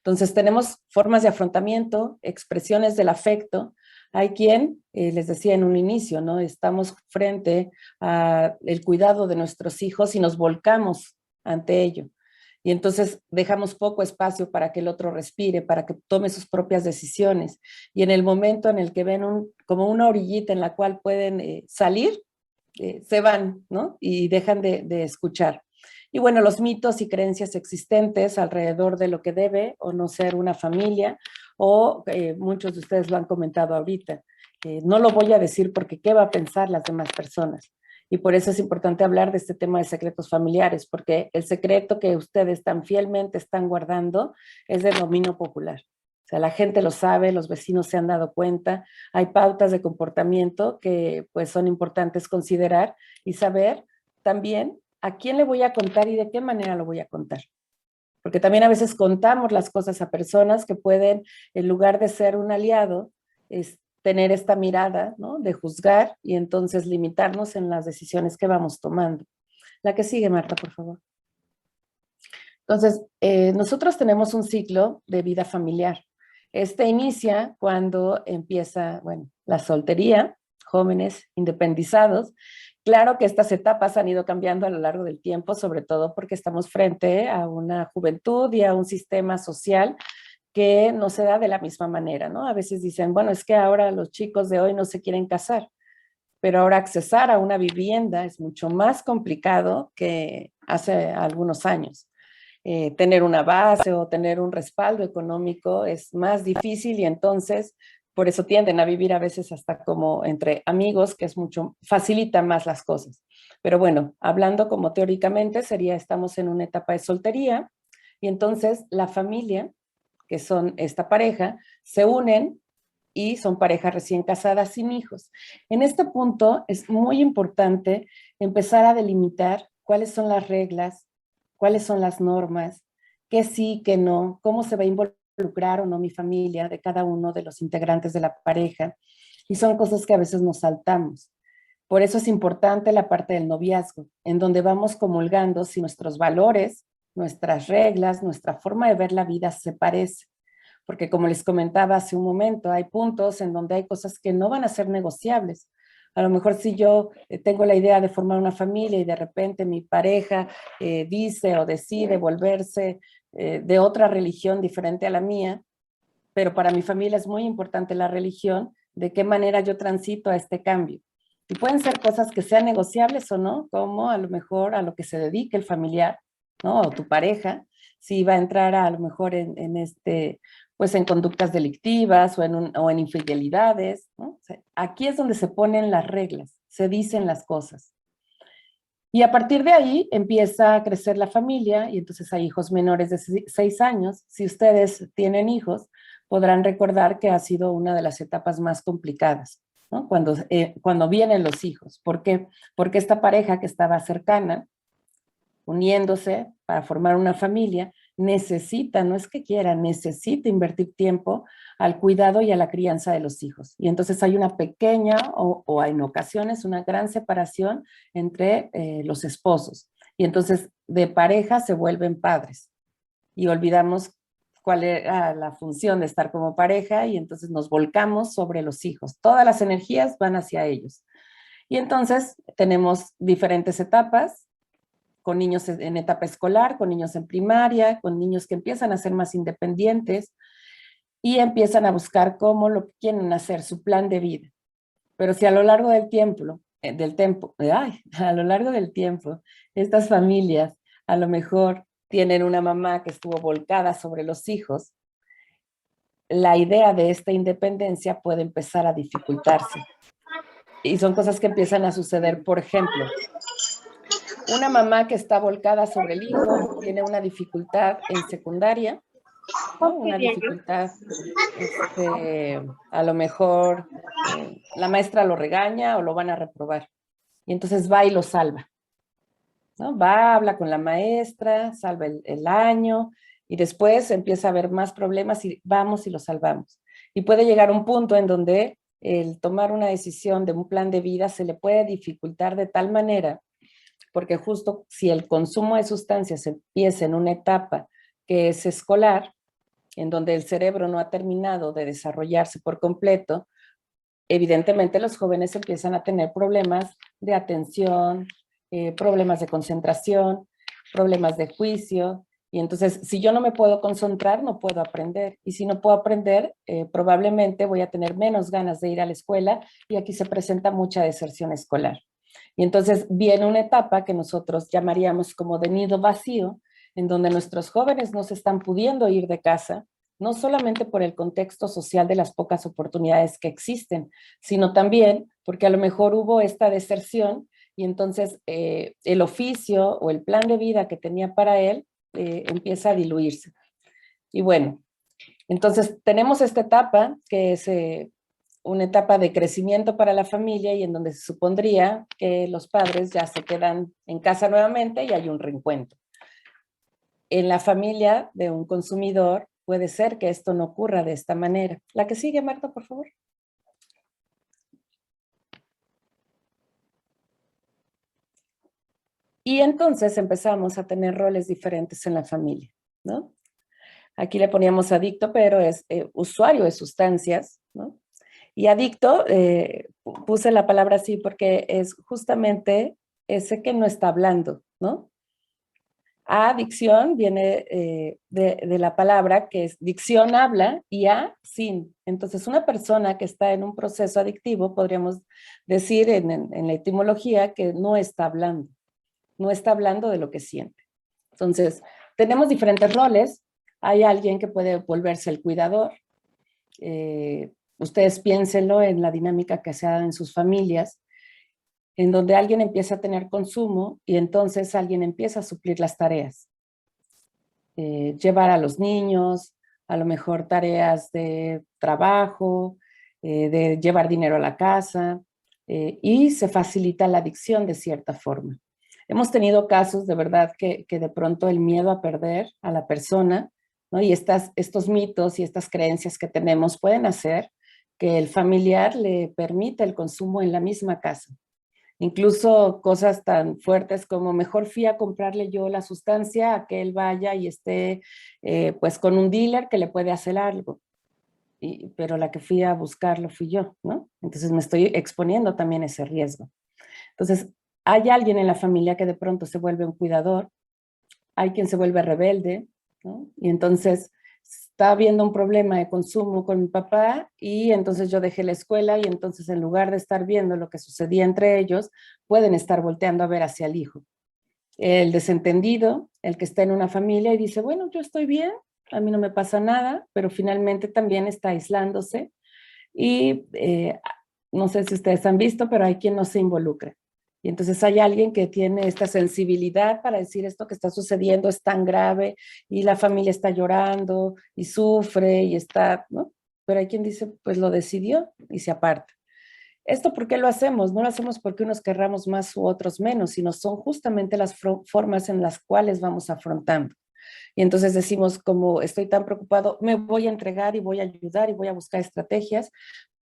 Speaker 1: Entonces tenemos formas de afrontamiento, expresiones del afecto. Hay quien, les decía en un inicio, ¿no? Estamos frente al cuidado de nuestros hijos y nos volcamos ante ello. Y entonces dejamos poco espacio para que el otro respire, para que tome sus propias decisiones. Y en el momento en el que ven como una orillita en la cual pueden salir, se van, ¿no? Y dejan de escuchar. Y bueno, los mitos y creencias existentes alrededor de lo que debe o no ser una familia, o muchos de ustedes lo han comentado ahorita. No lo voy a decir porque ¿qué va a pensar las demás personas? Y por eso es importante hablar de este tema de secretos familiares, porque el secreto que ustedes tan fielmente están guardando es de dominio popular. O sea, la gente lo sabe, los vecinos se han dado cuenta, hay pautas de comportamiento que pues son importantes considerar y saber también a quién le voy a contar y de qué manera lo voy a contar. Porque también a veces contamos las cosas a personas que pueden, en lugar de ser un aliado, tener esta mirada, ¿no? De juzgar y entonces limitarnos en las decisiones que vamos tomando. La que sigue, Marta, por favor. Entonces, nosotros tenemos un ciclo de vida familiar. Este inicia cuando empieza, bueno, la soltería, jóvenes independizados. Claro que estas etapas han ido cambiando a lo largo del tiempo, sobre todo porque estamos frente a una juventud y a un sistema social que no se da de la misma manera, ¿no? A veces dicen, bueno, es que ahora los chicos de hoy no se quieren casar, pero ahora accesar a una vivienda es mucho más complicado que hace algunos años. Tener una base o tener un respaldo económico es más difícil y entonces por eso tienden a vivir a veces hasta como entre amigos, que es mucho, facilita más las cosas. Pero bueno, hablando como teóricamente sería, estamos en una etapa de soltería y entonces la familia, que son esta pareja, se unen y son parejas recién casadas sin hijos. En este punto es muy importante empezar a delimitar cuáles son las reglas, cuáles son las normas, qué sí, qué no, cómo se va a involucrar o no mi familia de cada uno de los integrantes de la pareja. Y son cosas que a veces nos saltamos. Por eso es importante la parte del noviazgo, en donde vamos comulgando si nuestros valores, nuestras reglas, nuestra forma de ver la vida se parece. Porque como les comentaba hace un momento, hay puntos en donde hay cosas que no van a ser negociables. A lo mejor si yo tengo la idea de formar una familia y de repente mi pareja dice o decide volverse de otra religión diferente a la mía, pero para mi familia es muy importante la religión, de qué manera yo transito a este cambio. Y pueden ser cosas que sean negociables o no, como a lo mejor a lo que se dedique el familiar, ¿no? O tu pareja, si va a entrar a lo mejor pues en conductas delictivas o en infidelidades, ¿no? O sea, aquí es donde se ponen las reglas, se dicen las cosas. Y a partir de ahí empieza a crecer la familia y entonces hay hijos menores de 6 años. Si ustedes tienen hijos, podrán recordar que ha sido una de las etapas más complicadas, ¿no? Cuando vienen los hijos. ¿Por qué? Porque esta pareja que estaba cercana, uniéndose para formar una familia, necesita, no es que quiera, necesita invertir tiempo al cuidado y a la crianza de los hijos. Y entonces hay una pequeña o en ocasiones una gran separación entre los esposos. Y entonces de pareja se vuelven padres. Y olvidamos cuál era la función de estar como pareja y entonces nos volcamos sobre los hijos. Todas las energías van hacia ellos. Y entonces tenemos diferentes etapas, con niños en etapa escolar, con niños en primaria, con niños que empiezan a ser más independientes y empiezan a buscar cómo lo quieren hacer, su plan de vida. Pero si a lo largo del tiempo, estas familias a lo mejor tienen una mamá que estuvo volcada sobre los hijos, la idea de esta independencia puede empezar a dificultarse. Y son cosas que empiezan a suceder, por ejemplo, una mamá que está volcada sobre el hijo tiene una dificultad en secundaria, ¿no? Una dificultad, a lo mejor la maestra lo regaña o lo van a reprobar. Y entonces va y lo salva, ¿no? Va, habla con la maestra, salva el año y después empieza a haber más problemas y vamos y lo salvamos. Y puede llegar un punto en donde el tomar una decisión de un plan de vida se le puede dificultar de tal manera, porque justo si el consumo de sustancias empieza en una etapa que es escolar, en donde el cerebro no ha terminado de desarrollarse por completo, evidentemente los jóvenes empiezan a tener problemas de atención, problemas de concentración, problemas de juicio. Y entonces, si yo no me puedo concentrar, no puedo aprender. Y si no puedo aprender, probablemente voy a tener menos ganas de ir a la escuela y aquí se presenta mucha deserción escolar. Y entonces viene una etapa que nosotros llamaríamos como de nido vacío, en donde nuestros jóvenes no se están pudiendo ir de casa, no solamente por el contexto social de las pocas oportunidades que existen, sino también porque a lo mejor hubo esta deserción y entonces el oficio o el plan de vida que tenía para él empieza a diluirse. Y bueno, entonces tenemos esta etapa que es una etapa de crecimiento para la familia y en donde se supondría que los padres ya se quedan en casa nuevamente y hay un reencuentro. En la familia de un consumidor puede ser que esto no ocurra de esta manera. La que sigue, Marta, por favor. Y entonces empezamos a tener roles diferentes en la familia, ¿no? Aquí le poníamos adicto, pero es usuario de sustancias, ¿no? Y adicto, puse la palabra así porque es justamente ese que no está hablando, ¿no? Adicción viene de la palabra que es dicción, habla, y a, sin. Entonces, una persona que está en un proceso adictivo, podríamos decir en la etimología que no está hablando de lo que siente. Entonces, tenemos diferentes roles. Hay alguien que puede volverse el cuidador. Ustedes piénsenlo en la dinámica que se da en sus familias, en donde alguien empieza a tener consumo y entonces alguien empieza a suplir las tareas. Llevar a los niños, a lo mejor tareas de trabajo, de llevar dinero a la casa, y se facilita la adicción de cierta forma. Hemos tenido casos de verdad que de pronto el miedo a perder a la persona, ¿no? Y estos mitos y estas creencias que tenemos pueden hacer que el familiar le permita el consumo en la misma casa. Incluso cosas tan fuertes como mejor fui a comprarle yo la sustancia a que él vaya y esté pues con un dealer que le puede hacer algo. Pero la que fui a buscarlo fui yo, ¿no? Entonces me estoy exponiendo también a ese riesgo. Entonces, hay alguien en la familia que de pronto se vuelve un cuidador, hay quien se vuelve rebelde, ¿no? Y entonces está habiendo un problema de consumo con mi papá y entonces yo dejé la escuela y entonces en lugar de estar viendo lo que sucedía entre ellos, pueden estar volteando a ver hacia el hijo. El desentendido, el que está en una familia y dice, bueno, yo estoy bien, a mí no me pasa nada, pero finalmente también está aislándose y no sé si ustedes han visto, pero hay quien no se involucra. Y entonces hay alguien que tiene esta sensibilidad para decir esto que está sucediendo es tan grave y la familia está llorando y sufre y está, ¿no? Pero hay quien dice, pues lo decidió y se aparta. ¿Esto por qué lo hacemos? No lo hacemos porque unos querramos más u otros menos, sino son justamente las formas en las cuales vamos afrontando. Y entonces decimos, como estoy tan preocupado, me voy a entregar y voy a ayudar y voy a buscar estrategias,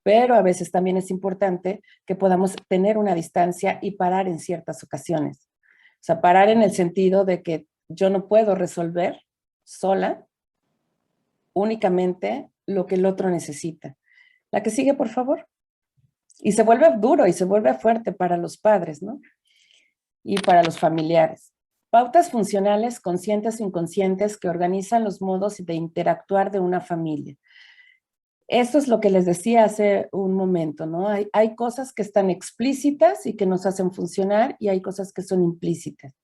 Speaker 1: pero a veces también es importante que podamos tener una distancia y parar en ciertas ocasiones. O sea, parar en el sentido de que yo no puedo resolver sola únicamente lo que el otro necesita. La que sigue, por favor. Y se vuelve duro y se vuelve fuerte para los padres, ¿no? Y para los familiares. Pautas funcionales, conscientes o inconscientes, que organizan los modos de interactuar de una familia. Esto es lo que les decía hace un momento, ¿no? Hay cosas que están explícitas y que nos hacen funcionar y hay cosas que son implícitas.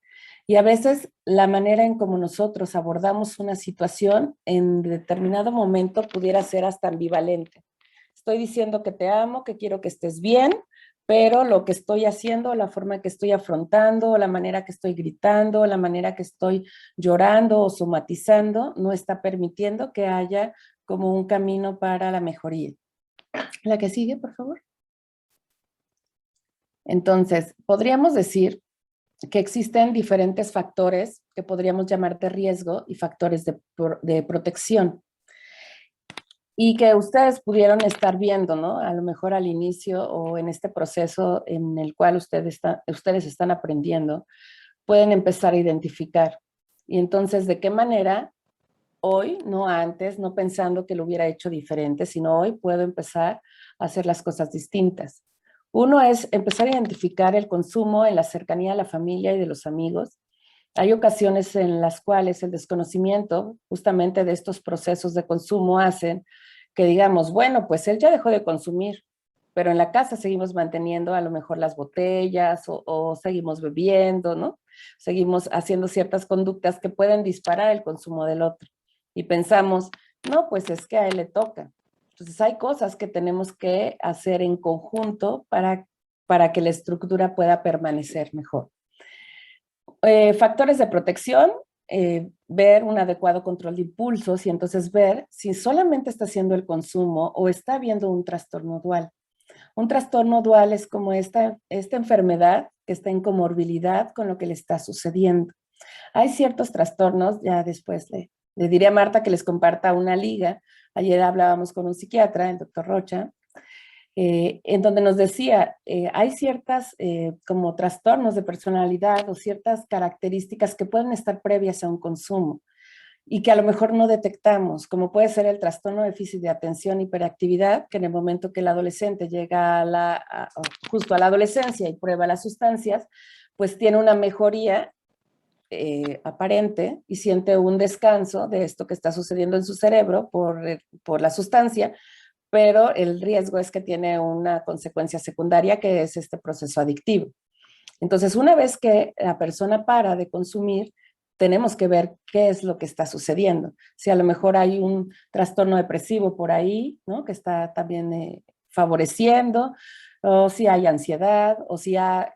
Speaker 1: Y a veces la manera en cómo nosotros abordamos una situación en determinado momento pudiera ser hasta ambivalente. Estoy diciendo que te amo, que quiero que estés bien, pero lo que estoy haciendo, la forma que estoy afrontando, la manera que estoy gritando, la manera que estoy llorando o somatizando, no está permitiendo que haya como un camino para la mejoría. La que sigue, por favor. Entonces, podríamos decir que existen diferentes factores que podríamos llamar de riesgo y factores de protección. Y que ustedes pudieron estar viendo, ¿no? A lo mejor al inicio o en este proceso en el cual ustedes están aprendiendo, pueden empezar a identificar. Y entonces, ¿de qué manera hoy, no antes, no pensando que lo hubiera hecho diferente, sino hoy puedo empezar a hacer las cosas distintas. Uno es empezar a identificar el consumo en la cercanía de la familia y de los amigos. Hay ocasiones en las cuales el desconocimiento justamente de estos procesos de consumo hacen que digamos, bueno, pues él ya dejó de consumir, pero en la casa seguimos manteniendo a lo mejor las botellas o seguimos bebiendo, ¿no? Seguimos haciendo ciertas conductas que pueden disparar el consumo del otro. Y pensamos, no, pues es que a él le toca. Entonces hay cosas que tenemos que hacer en conjunto para que la estructura pueda permanecer mejor. Factores de protección, ver un adecuado control de impulsos y entonces ver si solamente está haciendo el consumo o está habiendo un trastorno dual. Un trastorno dual es como esta enfermedad que está en comorbilidad con lo que le está sucediendo. Hay ciertos trastornos, ya después le diré a Marta que les comparta una liga. Ayer hablábamos con un psiquiatra, el doctor Rocha, en donde nos decía, hay ciertas como trastornos de personalidad o ciertas características que pueden estar previas a un consumo y que a lo mejor no detectamos, como puede ser el trastorno de déficit de atención, hiperactividad, que en el momento que el adolescente llega justo a la adolescencia y prueba las sustancias, pues tiene una mejoría aparente y siente un descanso de esto que está sucediendo en su cerebro por la sustancia, pero el riesgo es que tiene una consecuencia secundaria que es este proceso adictivo. Entonces, una vez que la persona para de consumir, tenemos que ver qué es lo que está sucediendo. Si a lo mejor hay un trastorno depresivo por ahí, ¿no? Que está también favoreciendo, o si hay ansiedad, o si ha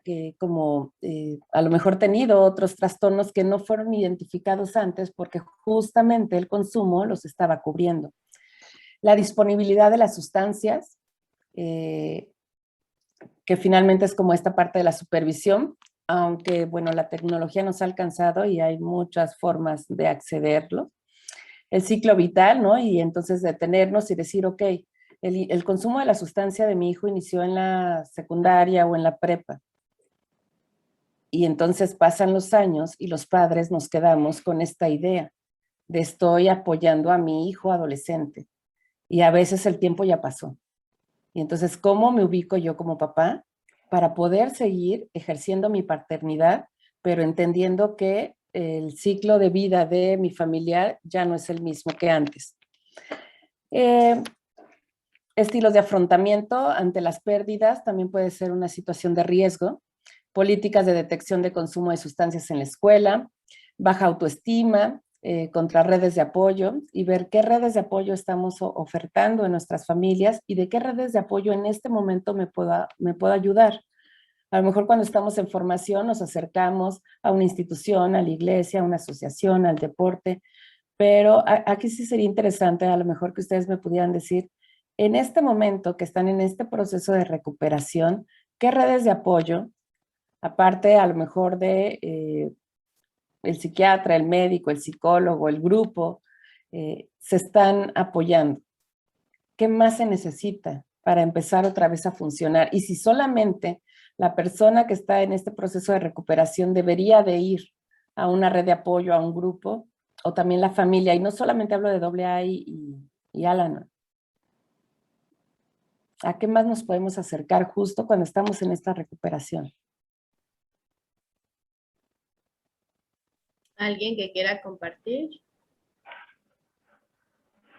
Speaker 1: a lo mejor tenido otros trastornos que no fueron identificados antes porque justamente el consumo los estaba cubriendo. La disponibilidad de las sustancias, que finalmente es como esta parte de la supervisión, aunque, bueno, la tecnología nos ha alcanzado y hay muchas formas de accederlo. El ciclo vital, ¿no? Y entonces detenernos y decir, ok, el consumo de la sustancia de mi hijo inició en la secundaria o en la prepa. Y entonces pasan los años y los padres nos quedamos con esta idea de estoy apoyando a mi hijo adolescente. Y a veces el tiempo ya pasó. Y entonces, ¿cómo me ubico yo como papá para poder seguir ejerciendo mi paternidad, pero entendiendo que el ciclo de vida de mi familiar ya no es el mismo que antes? Estilos de afrontamiento ante las pérdidas también puede ser una situación de riesgo. Políticas de detección de consumo de sustancias en la escuela, baja autoestima, contra redes de apoyo y ver qué redes de apoyo estamos ofertando en nuestras familias y de qué redes de apoyo en este momento me puedo ayudar. A lo mejor cuando estamos en formación nos acercamos a una institución, a la iglesia, a una asociación, al deporte, pero aquí sí sería interesante a lo mejor que ustedes me pudieran decir, en este momento que están en este proceso de recuperación, ¿qué redes de apoyo, aparte a lo mejor de el psiquiatra, el médico, el psicólogo, el grupo, se están apoyando? ¿Qué más se necesita para empezar otra vez a funcionar? Y si solamente la persona que está en este proceso de recuperación debería de ir a una red de apoyo, a un grupo, o también la familia, y no solamente hablo de AA y Al-Anon. ¿A qué más nos podemos acercar justo cuando estamos en esta recuperación?
Speaker 2: ¿Alguien que quiera compartir?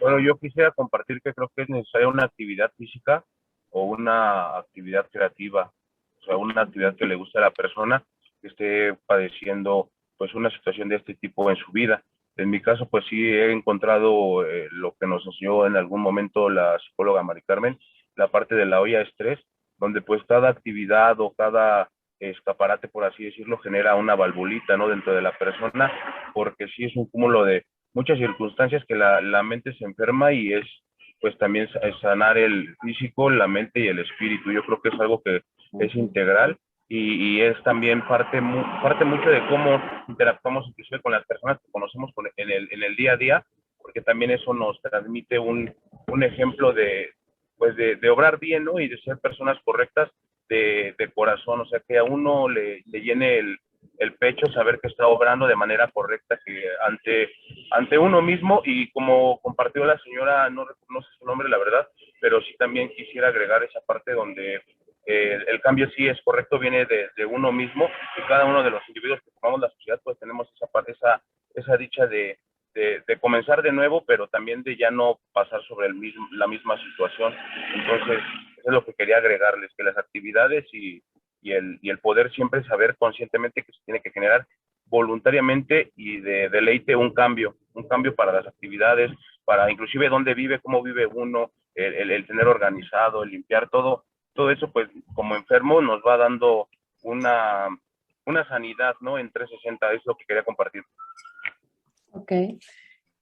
Speaker 3: Bueno, yo quisiera compartir que creo que es necesaria una actividad física o una actividad creativa, o sea, una actividad que le guste a la persona que esté padeciendo pues una situación de este tipo en su vida. En mi caso, pues sí he encontrado lo que nos enseñó en algún momento la psicóloga Mari Carmen, la parte de la olla de estrés, donde pues cada actividad o cada escaparate, por así decirlo, genera una valvulita, ¿no? Dentro de la persona, porque sí es un cúmulo de muchas circunstancias que la mente se enferma y es pues también sanar el físico, la mente y el espíritu. Yo creo que es algo que es integral y es también parte mucho de cómo interactuamos inclusive con las personas que conocemos en el día a día, porque también eso nos transmite un ejemplo pues de obrar bien, ¿no? Y de ser personas correctas de corazón, o sea, que a uno le llene el pecho, saber que está obrando de manera correcta que ante uno mismo. Y como compartió la señora, no sé su nombre, la verdad, pero sí también quisiera agregar esa parte donde el cambio sí es correcto, viene de uno mismo, y cada uno de los individuos que formamos la sociedad pues tenemos esa parte, esa dicha de comenzar de nuevo, pero también de ya no pasar sobre la misma situación. Entonces, eso es lo que quería agregarles, que las actividades y el poder siempre saber conscientemente que se tiene que generar voluntariamente y de deleite un cambio para las actividades, para inclusive dónde vive, cómo vive uno, el tener organizado, el limpiar todo eso, pues como enfermo nos va dando una sanidad, ¿no? En 360, es lo que quería compartir.
Speaker 1: Ok,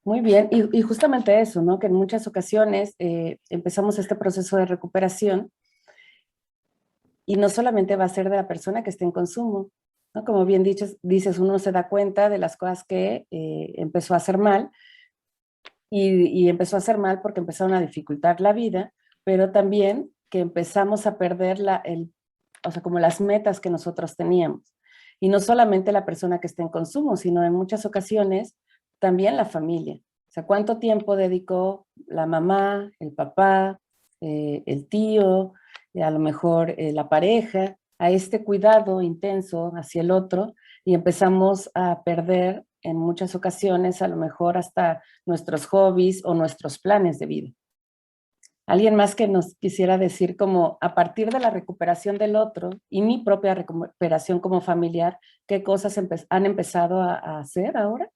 Speaker 1: muy bien. Y justamente eso, ¿no? Que en muchas ocasiones empezamos este proceso de recuperación y no solamente va a ser de la persona que esté en consumo, ¿no? Como bien dices, uno se da cuenta de las cosas que empezó a hacer mal y empezó a hacer mal porque empezaron a dificultar la vida, pero también que empezamos a perder o sea, como las metas que nosotros teníamos. Y no solamente la persona que está en consumo, sino en muchas ocasiones también la familia. O sea, ¿cuánto tiempo dedicó la mamá, el papá, el tío, a lo mejor la pareja, a este cuidado intenso hacia el otro? Y empezamos a perder en muchas ocasiones a lo mejor hasta nuestros hobbies o nuestros planes de vida. ¿Alguien más que nos quisiera decir como a partir de la recuperación del otro y mi propia recuperación como familiar, qué cosas han empezado a hacer ahora?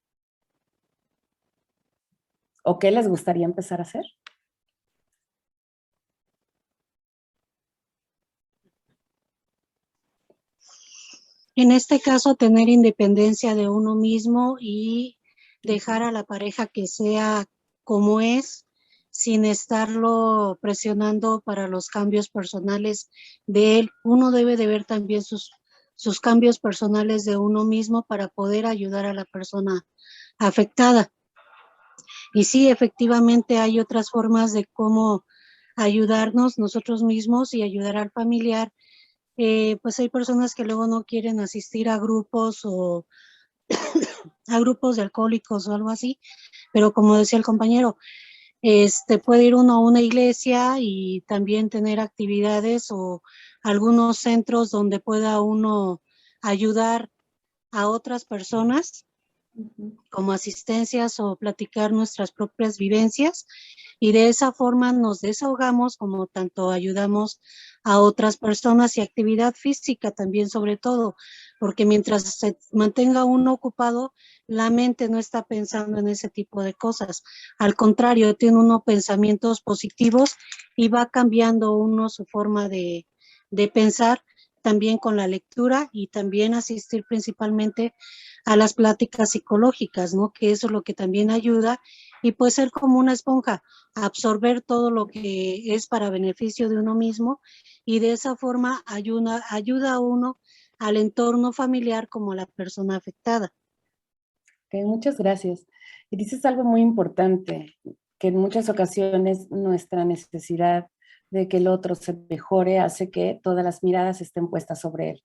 Speaker 1: ¿O qué les gustaría empezar a hacer?
Speaker 8: En este caso, tener independencia de uno mismo y dejar a la pareja que sea como es, sin estarlo presionando para los cambios personales de él. Uno debe de ver también sus cambios personales de uno mismo para poder ayudar a la persona afectada. Y sí, efectivamente hay otras formas de cómo ayudarnos nosotros mismos y ayudar al familiar. Pues hay personas que luego no quieren asistir a grupos o a grupos de alcohólicos o algo así, pero como decía el compañero, puede ir uno a una iglesia y también tener actividades o algunos centros donde pueda uno ayudar a otras personas como asistencias o platicar nuestras propias vivencias, y de esa forma nos desahogamos como tanto ayudamos a otras personas, y actividad física también sobre todo, porque mientras se mantenga uno ocupado, la mente no está pensando en ese tipo de cosas. Al contrario, tiene uno pensamientos positivos y va cambiando uno su forma de pensar, también con la lectura y también asistir principalmente a las pláticas psicológicas, ¿no? Que eso es lo que también ayuda, y puede ser como una esponja, absorber todo lo que es para beneficio de uno mismo, y de esa forma ayuda a uno al entorno familiar como a la persona afectada.
Speaker 1: Okay, muchas gracias. Y dices algo muy importante, que en muchas ocasiones nuestra necesidad de que el otro se mejore hace que todas las miradas estén puestas sobre él.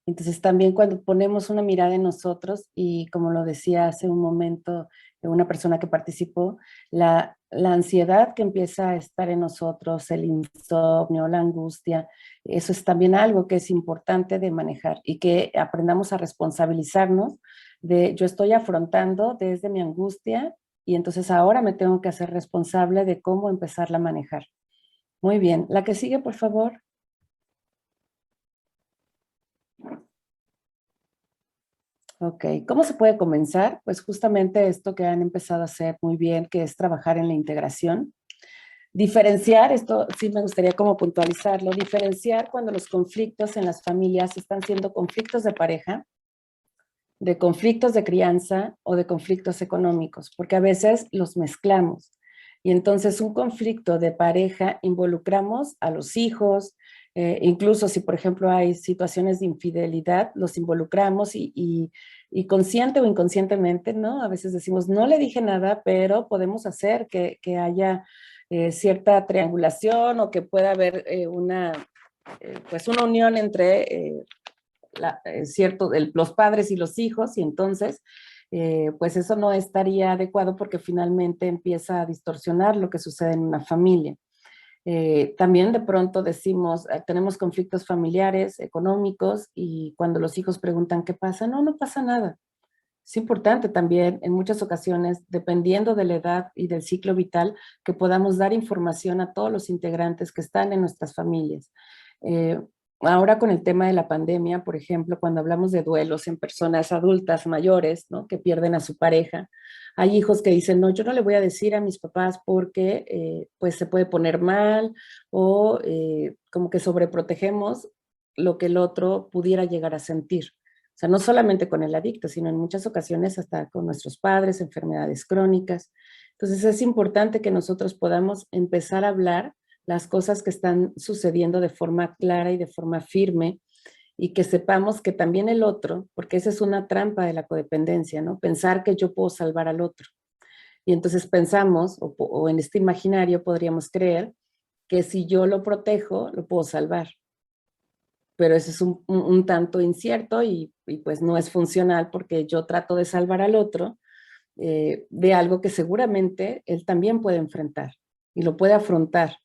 Speaker 1: Entonces también cuando ponemos una mirada en nosotros, y como lo decía hace un momento una persona que participó, la ansiedad que empieza a estar en nosotros, el insomnio, la angustia, eso es también algo que es importante de manejar y que aprendamos a responsabilizarnos de yo estoy afrontando desde mi angustia y entonces ahora me tengo que hacer responsable de cómo empezarla a manejar. Muy bien, la que sigue, por favor. Ok, ¿cómo se puede comenzar? Pues justamente esto que han empezado a hacer muy bien, que es trabajar en la integración. Diferenciar, esto sí me gustaría como puntualizarlo, diferenciar cuando los conflictos en las familias están siendo conflictos de pareja, de conflictos de crianza o de conflictos económicos, porque a veces los mezclamos. Y entonces un conflicto de pareja involucramos a los hijos, incluso si por ejemplo hay situaciones de infidelidad, los involucramos y consciente o inconscientemente, ¿no? A veces decimos, no le dije nada, pero podemos hacer que haya cierta triangulación o que pueda haber pues una unión entre los padres y los hijos, y entonces pues eso no estaría adecuado porque finalmente empieza a distorsionar lo que sucede en una familia. También de pronto decimos, tenemos conflictos familiares, económicos, y cuando los hijos preguntan qué pasa, no pasa nada. Es importante también en muchas ocasiones, dependiendo de la edad y del ciclo vital, que podamos dar información a todos los integrantes que están en nuestras familias. Ahora con el tema de la pandemia, por ejemplo, cuando hablamos de duelos en personas adultas mayores, ¿no?, que pierden a su pareja, hay hijos que dicen, no, yo no le voy a decir a mis papás porque pues se puede poner mal, o como que sobreprotegemos lo que el otro pudiera llegar a sentir. O sea, no solamente con el adicto, sino en muchas ocasiones hasta con nuestros padres, enfermedades crónicas. Entonces es importante que nosotros podamos empezar a hablar las cosas que están sucediendo de forma clara y de forma firme, y que sepamos que también el otro, porque esa es una trampa de la codependencia, ¿no? Pensar que yo puedo salvar al otro. Y entonces pensamos, o en este imaginario podríamos creer, que si yo lo protejo, lo puedo salvar. Pero eso es un tanto incierto y pues no es funcional, porque yo trato de salvar al otro de algo que seguramente él también puede enfrentar y lo puede afrontar.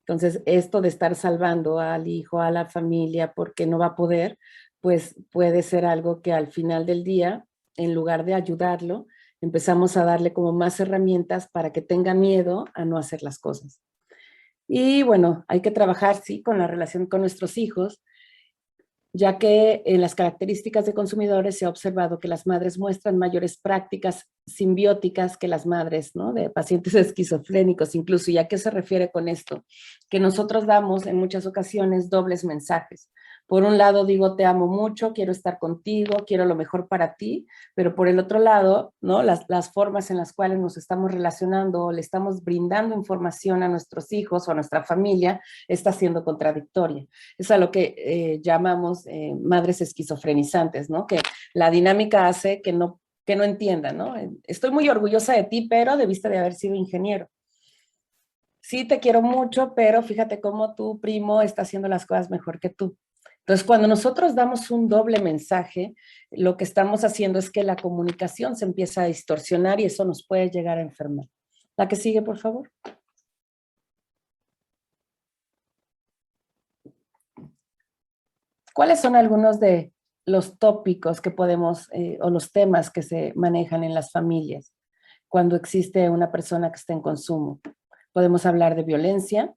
Speaker 1: Entonces, esto de estar salvando al hijo, a la familia, porque no va a poder, pues puede ser algo que al final del día, en lugar de ayudarlo, empezamos a darle como más herramientas para que tenga miedo a no hacer las cosas. Y bueno, hay que trabajar, sí, con la relación con nuestros hijos, ya que en las características de consumidores se ha observado que las madres muestran mayores prácticas simbióticas que las madres, ¿no?, de pacientes esquizofrénicos incluso. ¿Y a qué se refiere con esto? Que nosotros damos en muchas ocasiones dobles mensajes. Por un lado digo, te amo mucho, quiero estar contigo, quiero lo mejor para ti, pero por el otro lado, ¿no?, las formas en las cuales nos estamos relacionando o le estamos brindando información a nuestros hijos o a nuestra familia está siendo contradictoria. Es a lo que llamamos madres esquizofrenizantes, ¿no?, que la dinámica hace que no entiendan, ¿no? Estoy muy orgullosa de ti, pero debiste de haber sido ingeniero. Sí, te quiero mucho, pero fíjate cómo tu primo está haciendo las cosas mejor que tú. Entonces, cuando nosotros damos un doble mensaje, lo que estamos haciendo es que la comunicación se empieza a distorsionar y eso nos puede llegar a enfermar. La que sigue, por favor. ¿Cuáles son algunos de los tópicos que podemos, o los temas que se manejan en las familias cuando existe una persona que está en consumo? Podemos hablar de violencia,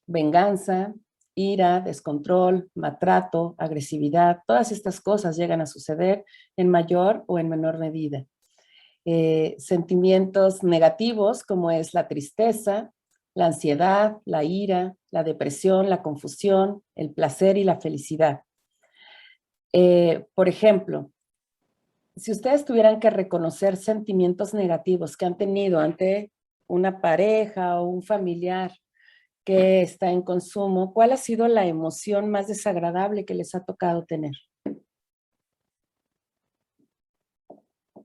Speaker 1: venganza, ira, descontrol, maltrato, agresividad. Todas estas cosas llegan a suceder en mayor o en menor medida. Sentimientos negativos como es la tristeza, la ansiedad, la ira, la depresión, la confusión, el placer y la felicidad. Por ejemplo, si ustedes tuvieran que reconocer sentimientos negativos que han tenido ante una pareja o un familiar que está en consumo, ¿cuál ha sido la emoción más desagradable que les ha tocado tener?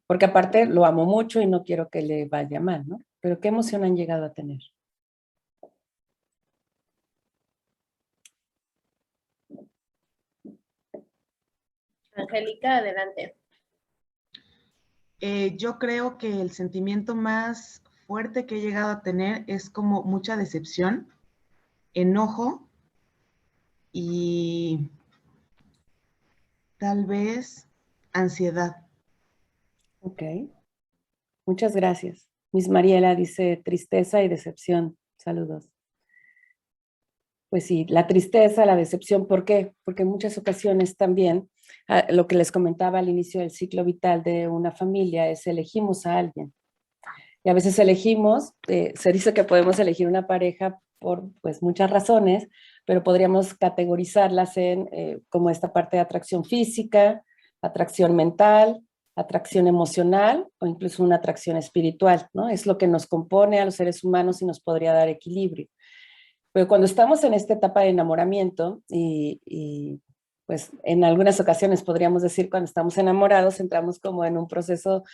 Speaker 1: Porque aparte lo amo mucho y no quiero que le vaya mal, ¿no? Pero ¿qué emoción han llegado a tener?
Speaker 2: Angélica, adelante.
Speaker 6: Yo creo que el sentimiento más fuerte que he llegado a tener es como mucha decepción, enojo y tal vez ansiedad.
Speaker 1: Ok, muchas gracias. Miss Mariela dice tristeza y decepción. Saludos. Pues sí, la tristeza, la decepción, ¿por qué? Porque en muchas ocasiones también, lo que les comentaba al inicio del ciclo vital de una familia es elegimos a alguien. Y a veces elegimos, se dice que podemos elegir una pareja por pues muchas razones, pero podríamos categorizarlas en como esta parte de atracción física, atracción mental, atracción emocional o incluso una atracción espiritual, ¿no? Es lo que nos compone a los seres humanos y nos podría dar equilibrio. Pero cuando estamos en esta etapa de enamoramiento y pues en algunas ocasiones podríamos decir cuando estamos enamorados entramos como en un proceso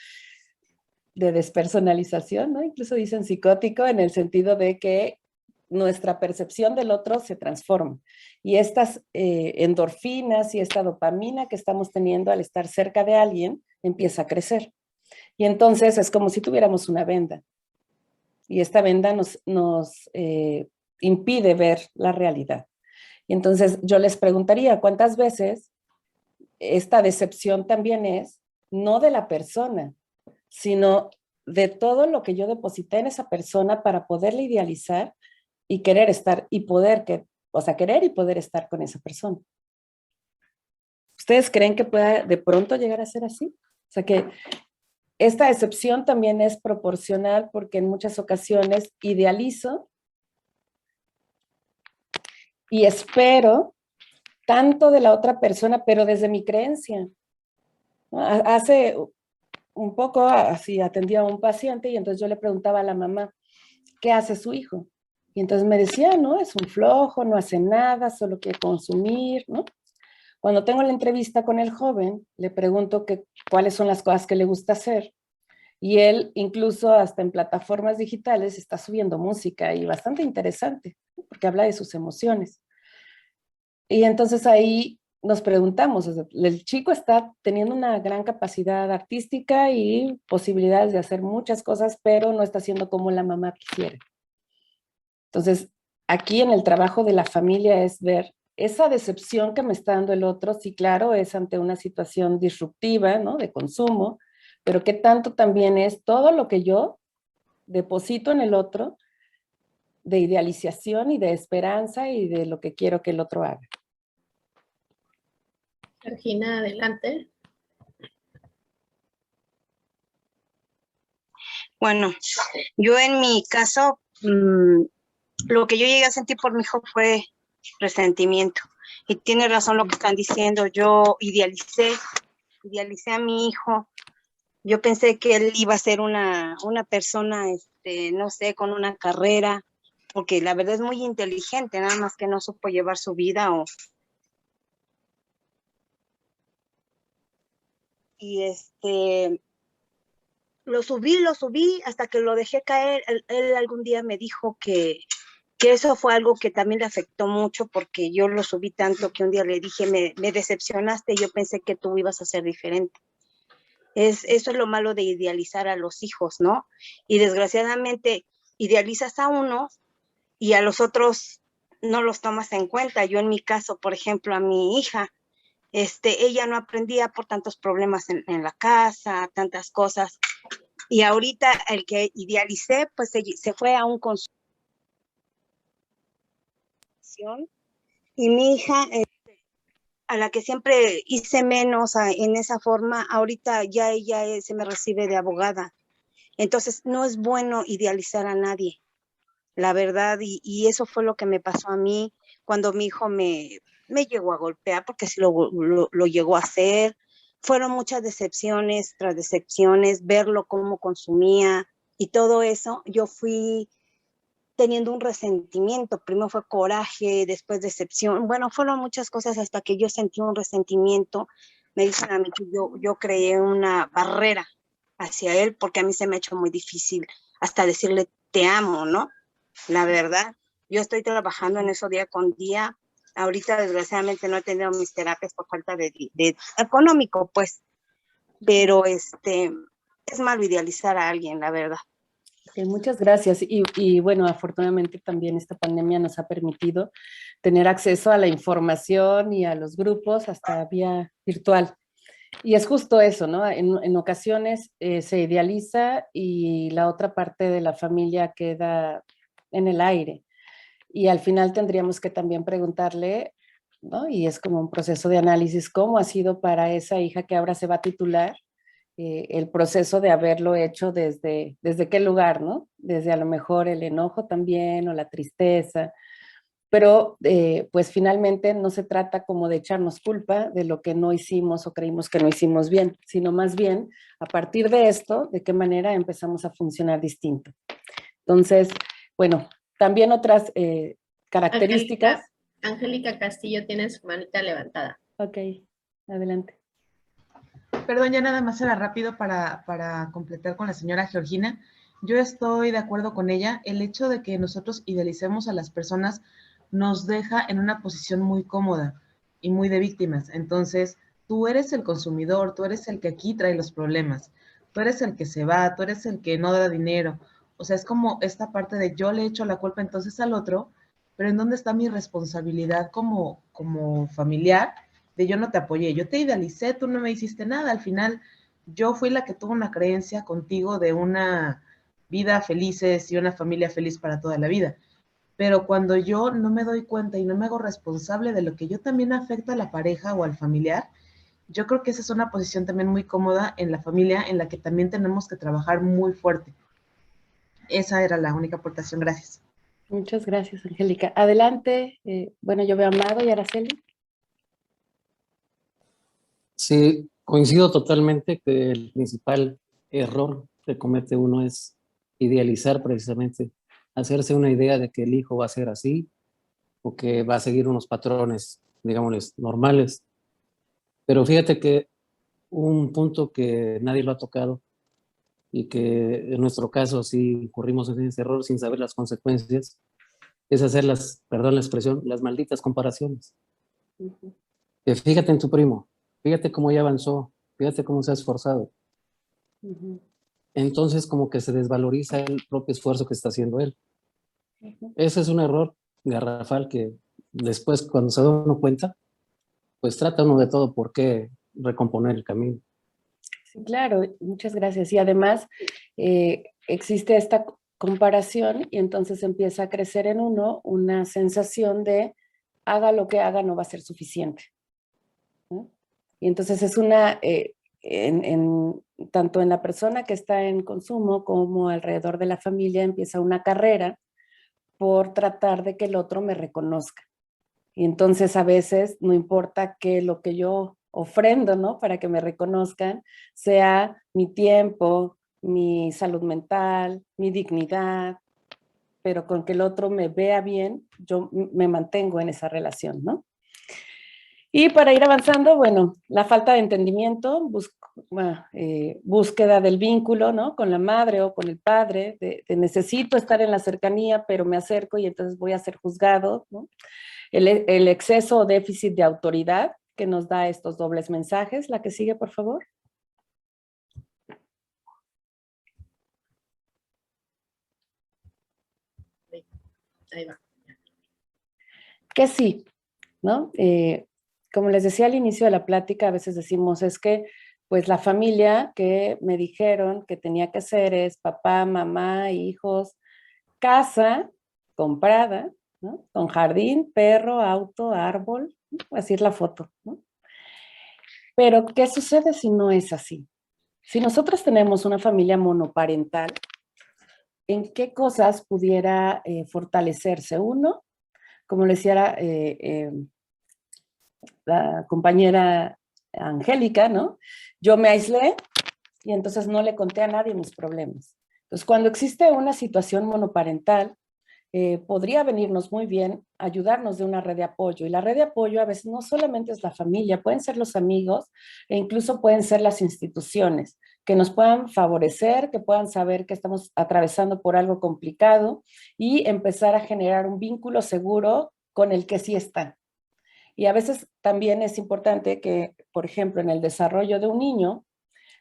Speaker 1: de despersonalización, ¿no? Incluso dicen psicótico en el sentido de que nuestra percepción del otro se transforma. Y estas endorfinas y esta dopamina que estamos teniendo al estar cerca de alguien empieza a crecer. Y entonces es como si tuviéramos una venda. Y esta venda nos impide ver la realidad. Y entonces yo les preguntaría, ¿cuántas veces esta decepción también es no de la persona, sino de todo lo que yo deposité en esa persona para poderla idealizar y querer estar y poder, querer y poder estar con esa persona? ¿Ustedes creen que pueda de pronto llegar a ser así? O sea, que esta decepción también es proporcional porque en muchas ocasiones idealizo y espero tanto de la otra persona, pero desde mi creencia. Hace un poco así atendía a un paciente y entonces yo le preguntaba a la mamá, ¿qué hace su hijo? Y entonces me decía, no, es un flojo, no hace nada, solo quiere consumir, ¿no? Cuando tengo la entrevista con el joven, le pregunto cuáles son las cosas que le gusta hacer. Y él, incluso hasta en plataformas digitales, está subiendo música y bastante interesante, porque habla de sus emociones. Y entonces ahí nos preguntamos, el chico está teniendo una gran capacidad artística y posibilidades de hacer muchas cosas, pero no está haciendo como la mamá quisiera. Entonces, aquí en el trabajo de la familia es ver esa decepción que me está dando el otro, sí, claro, es ante una situación disruptiva, ¿no? De consumo, pero qué tanto también es todo lo que yo deposito en el otro de idealización y de esperanza y de lo que quiero que el otro haga.
Speaker 2: Georgina, adelante.
Speaker 9: Bueno, yo en mi caso, lo que yo llegué a sentir por mi hijo fue resentimiento. Y tiene razón lo que están diciendo, yo idealicé a mi hijo. Yo pensé que él iba a ser una persona, no sé, con una carrera, porque la verdad es muy inteligente, nada más que no supo llevar su vida. Y lo subí hasta que lo dejé caer. Él algún día me dijo que eso fue algo que también le afectó mucho, porque yo lo subí tanto que un día le dije, me decepcionaste, yo pensé que tú ibas a ser diferente. Eso es lo malo de idealizar a los hijos, ¿no? Y desgraciadamente idealizas a unos y a los otros no los tomas en cuenta. Yo en mi caso, por ejemplo, a mi hija, ella no aprendía por tantos problemas en la casa, tantas cosas. Y ahorita el que idealicé, pues se fue a un consultorio. Y mi hija, a la que siempre hice menos en esa forma, ahorita ya ella se me recibe de abogada. Entonces, no es bueno idealizar a nadie, la verdad, y eso fue lo que me pasó a mí cuando mi hijo me llegó a golpear, porque sí lo llegó a hacer. Fueron muchas decepciones tras decepciones, verlo cómo consumía y todo eso. Yo fui teniendo un resentimiento, primero fue coraje, después decepción, bueno, fueron muchas cosas hasta que yo sentí un resentimiento. Me dicen a mí que yo creé una barrera hacia él, porque a mí se me ha hecho muy difícil hasta decirle te amo, ¿no? La verdad, yo estoy trabajando en eso día con día. Ahorita desgraciadamente no he tenido mis terapias por falta de económico, pues, pero es malo idealizar a alguien, la verdad.
Speaker 1: Okay, muchas gracias. Y bueno, afortunadamente también esta pandemia nos ha permitido tener acceso a la información y a los grupos hasta vía virtual. Y es justo eso, ¿no? En ocasiones se idealiza y la otra parte de la familia queda en el aire. Y al final tendríamos que también preguntarle, ¿no? Y es como un proceso de análisis, ¿cómo ha sido para esa hija que ahora se va a titular? El proceso de haberlo hecho desde qué lugar, ¿no? Desde a lo mejor el enojo también o la tristeza, pero pues finalmente no se trata como de echarnos culpa de lo que no hicimos o creímos que no hicimos bien, sino más bien a partir de esto, de qué manera empezamos a funcionar distinto. Entonces, bueno, también otras características.
Speaker 2: Angélica Castillo tiene su manita levantada.
Speaker 1: Ok, adelante.
Speaker 6: Perdón, ya nada más era rápido para completar con la señora Georgina. yo estoy de acuerdo con ella. El hecho de que nosotros idealicemos a las personas nos deja en una posición muy cómoda y muy de víctimas. Entonces, tú eres el consumidor, tú eres el que aquí trae los problemas, tú eres el que se va, tú eres el que no da dinero. O sea, es como esta parte de yo le echo la culpa entonces al otro, pero ¿en dónde está mi responsabilidad como familiar? De yo no te apoyé, yo te idealicé, tú no me hiciste nada. Al final, yo fui la que tuvo una creencia contigo de una vida felices y una familia feliz para toda la vida. Pero cuando yo no me doy cuenta y no me hago responsable de lo que yo también afecta a la pareja o al familiar, yo creo que esa es una posición también muy cómoda en la familia en la que también tenemos que trabajar muy fuerte. Esa era la única aportación. Gracias.
Speaker 1: Muchas gracias, Angélica. Adelante. Bueno, yo veo a Amado y Araceli.
Speaker 5: Sí, coincido totalmente que el principal error que comete uno es idealizar precisamente, hacerse una idea de que el hijo va a ser así o que va a seguir unos patrones, digámosles, normales. Pero fíjate que un punto que nadie lo ha tocado y que en nuestro caso sí incurrimos en ese error sin saber las consecuencias, es hacer perdón la expresión, las malditas comparaciones. Que fíjate en tu primo, fíjate cómo ya avanzó, fíjate cómo se ha esforzado. Entonces como que se desvaloriza el propio esfuerzo que está haciendo él. Ese es un error garrafal que después cuando se da uno cuenta, pues trata uno de todo por qué recomponer el camino.
Speaker 1: Sí, claro, muchas gracias. Y además existe esta comparación y entonces empieza a crecer en uno una sensación de haga lo que haga no va a ser suficiente, ¿no? Y entonces es una, tanto en la persona que está en consumo como alrededor de la familia empieza una carrera por tratar de que el otro me reconozca. Y entonces a veces no importa que lo que yo ofrendo, ¿no? Para que me reconozcan, sea mi tiempo, mi salud mental, mi dignidad, pero con que el otro me vea bien, yo me mantengo en esa relación, ¿no? Y para ir avanzando, bueno, la falta de entendimiento, búsqueda del vínculo, ¿no? Con la madre o con el padre, de necesito estar en la cercanía, pero me acerco y entonces voy a ser juzgado, ¿no? El exceso o déficit de autoridad que nos da estos dobles mensajes. La que sigue, por favor.
Speaker 2: Ahí va.
Speaker 1: Que sí, ¿no? Como les decía al inicio de la plática, a veces decimos, es que pues la familia que me dijeron que tenía que ser es papá, mamá, hijos, casa comprada, ¿no? Con jardín, perro, auto, árbol, ¿no? Así es la foto, ¿no? Pero, ¿qué sucede si no es así? Si nosotros tenemos una familia monoparental, ¿en qué cosas pudiera fortalecerse? Uno, como le decía la compañera Angélica, ¿no? Yo me aislé y entonces no le conté a nadie mis problemas. Entonces, cuando existe una situación monoparental, podría venirnos muy bien ayudarnos de una red de apoyo. Y la red de apoyo a veces no solamente es la familia, pueden ser los amigos e incluso pueden ser las instituciones que nos puedan favorecer, que puedan saber que estamos atravesando por algo complicado y empezar a generar un vínculo seguro con el que sí está. Y a veces también es importante que, por ejemplo, en el desarrollo de un niño,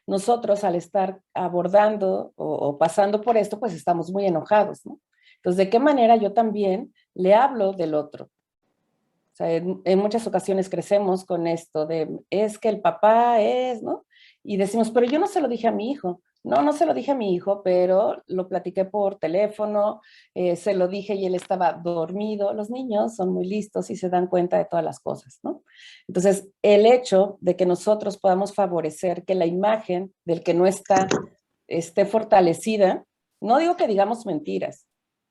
Speaker 1: nosotros al estar abordando o pasando por esto, pues estamos muy enojados, ¿no? Entonces, ¿de qué manera yo también le hablo del otro? O sea, en muchas ocasiones crecemos con esto de, es que el papá es, ¿no? Y decimos, pero yo no se lo dije a mi hijo. No se lo dije a mi hijo, pero lo platiqué por teléfono, se lo dije y él estaba dormido. Los niños son muy listos y se dan cuenta de todas las cosas, ¿no? Entonces, el hecho de que nosotros podamos favorecer que la imagen del que no está esté fortalecida, no digo que digamos mentiras,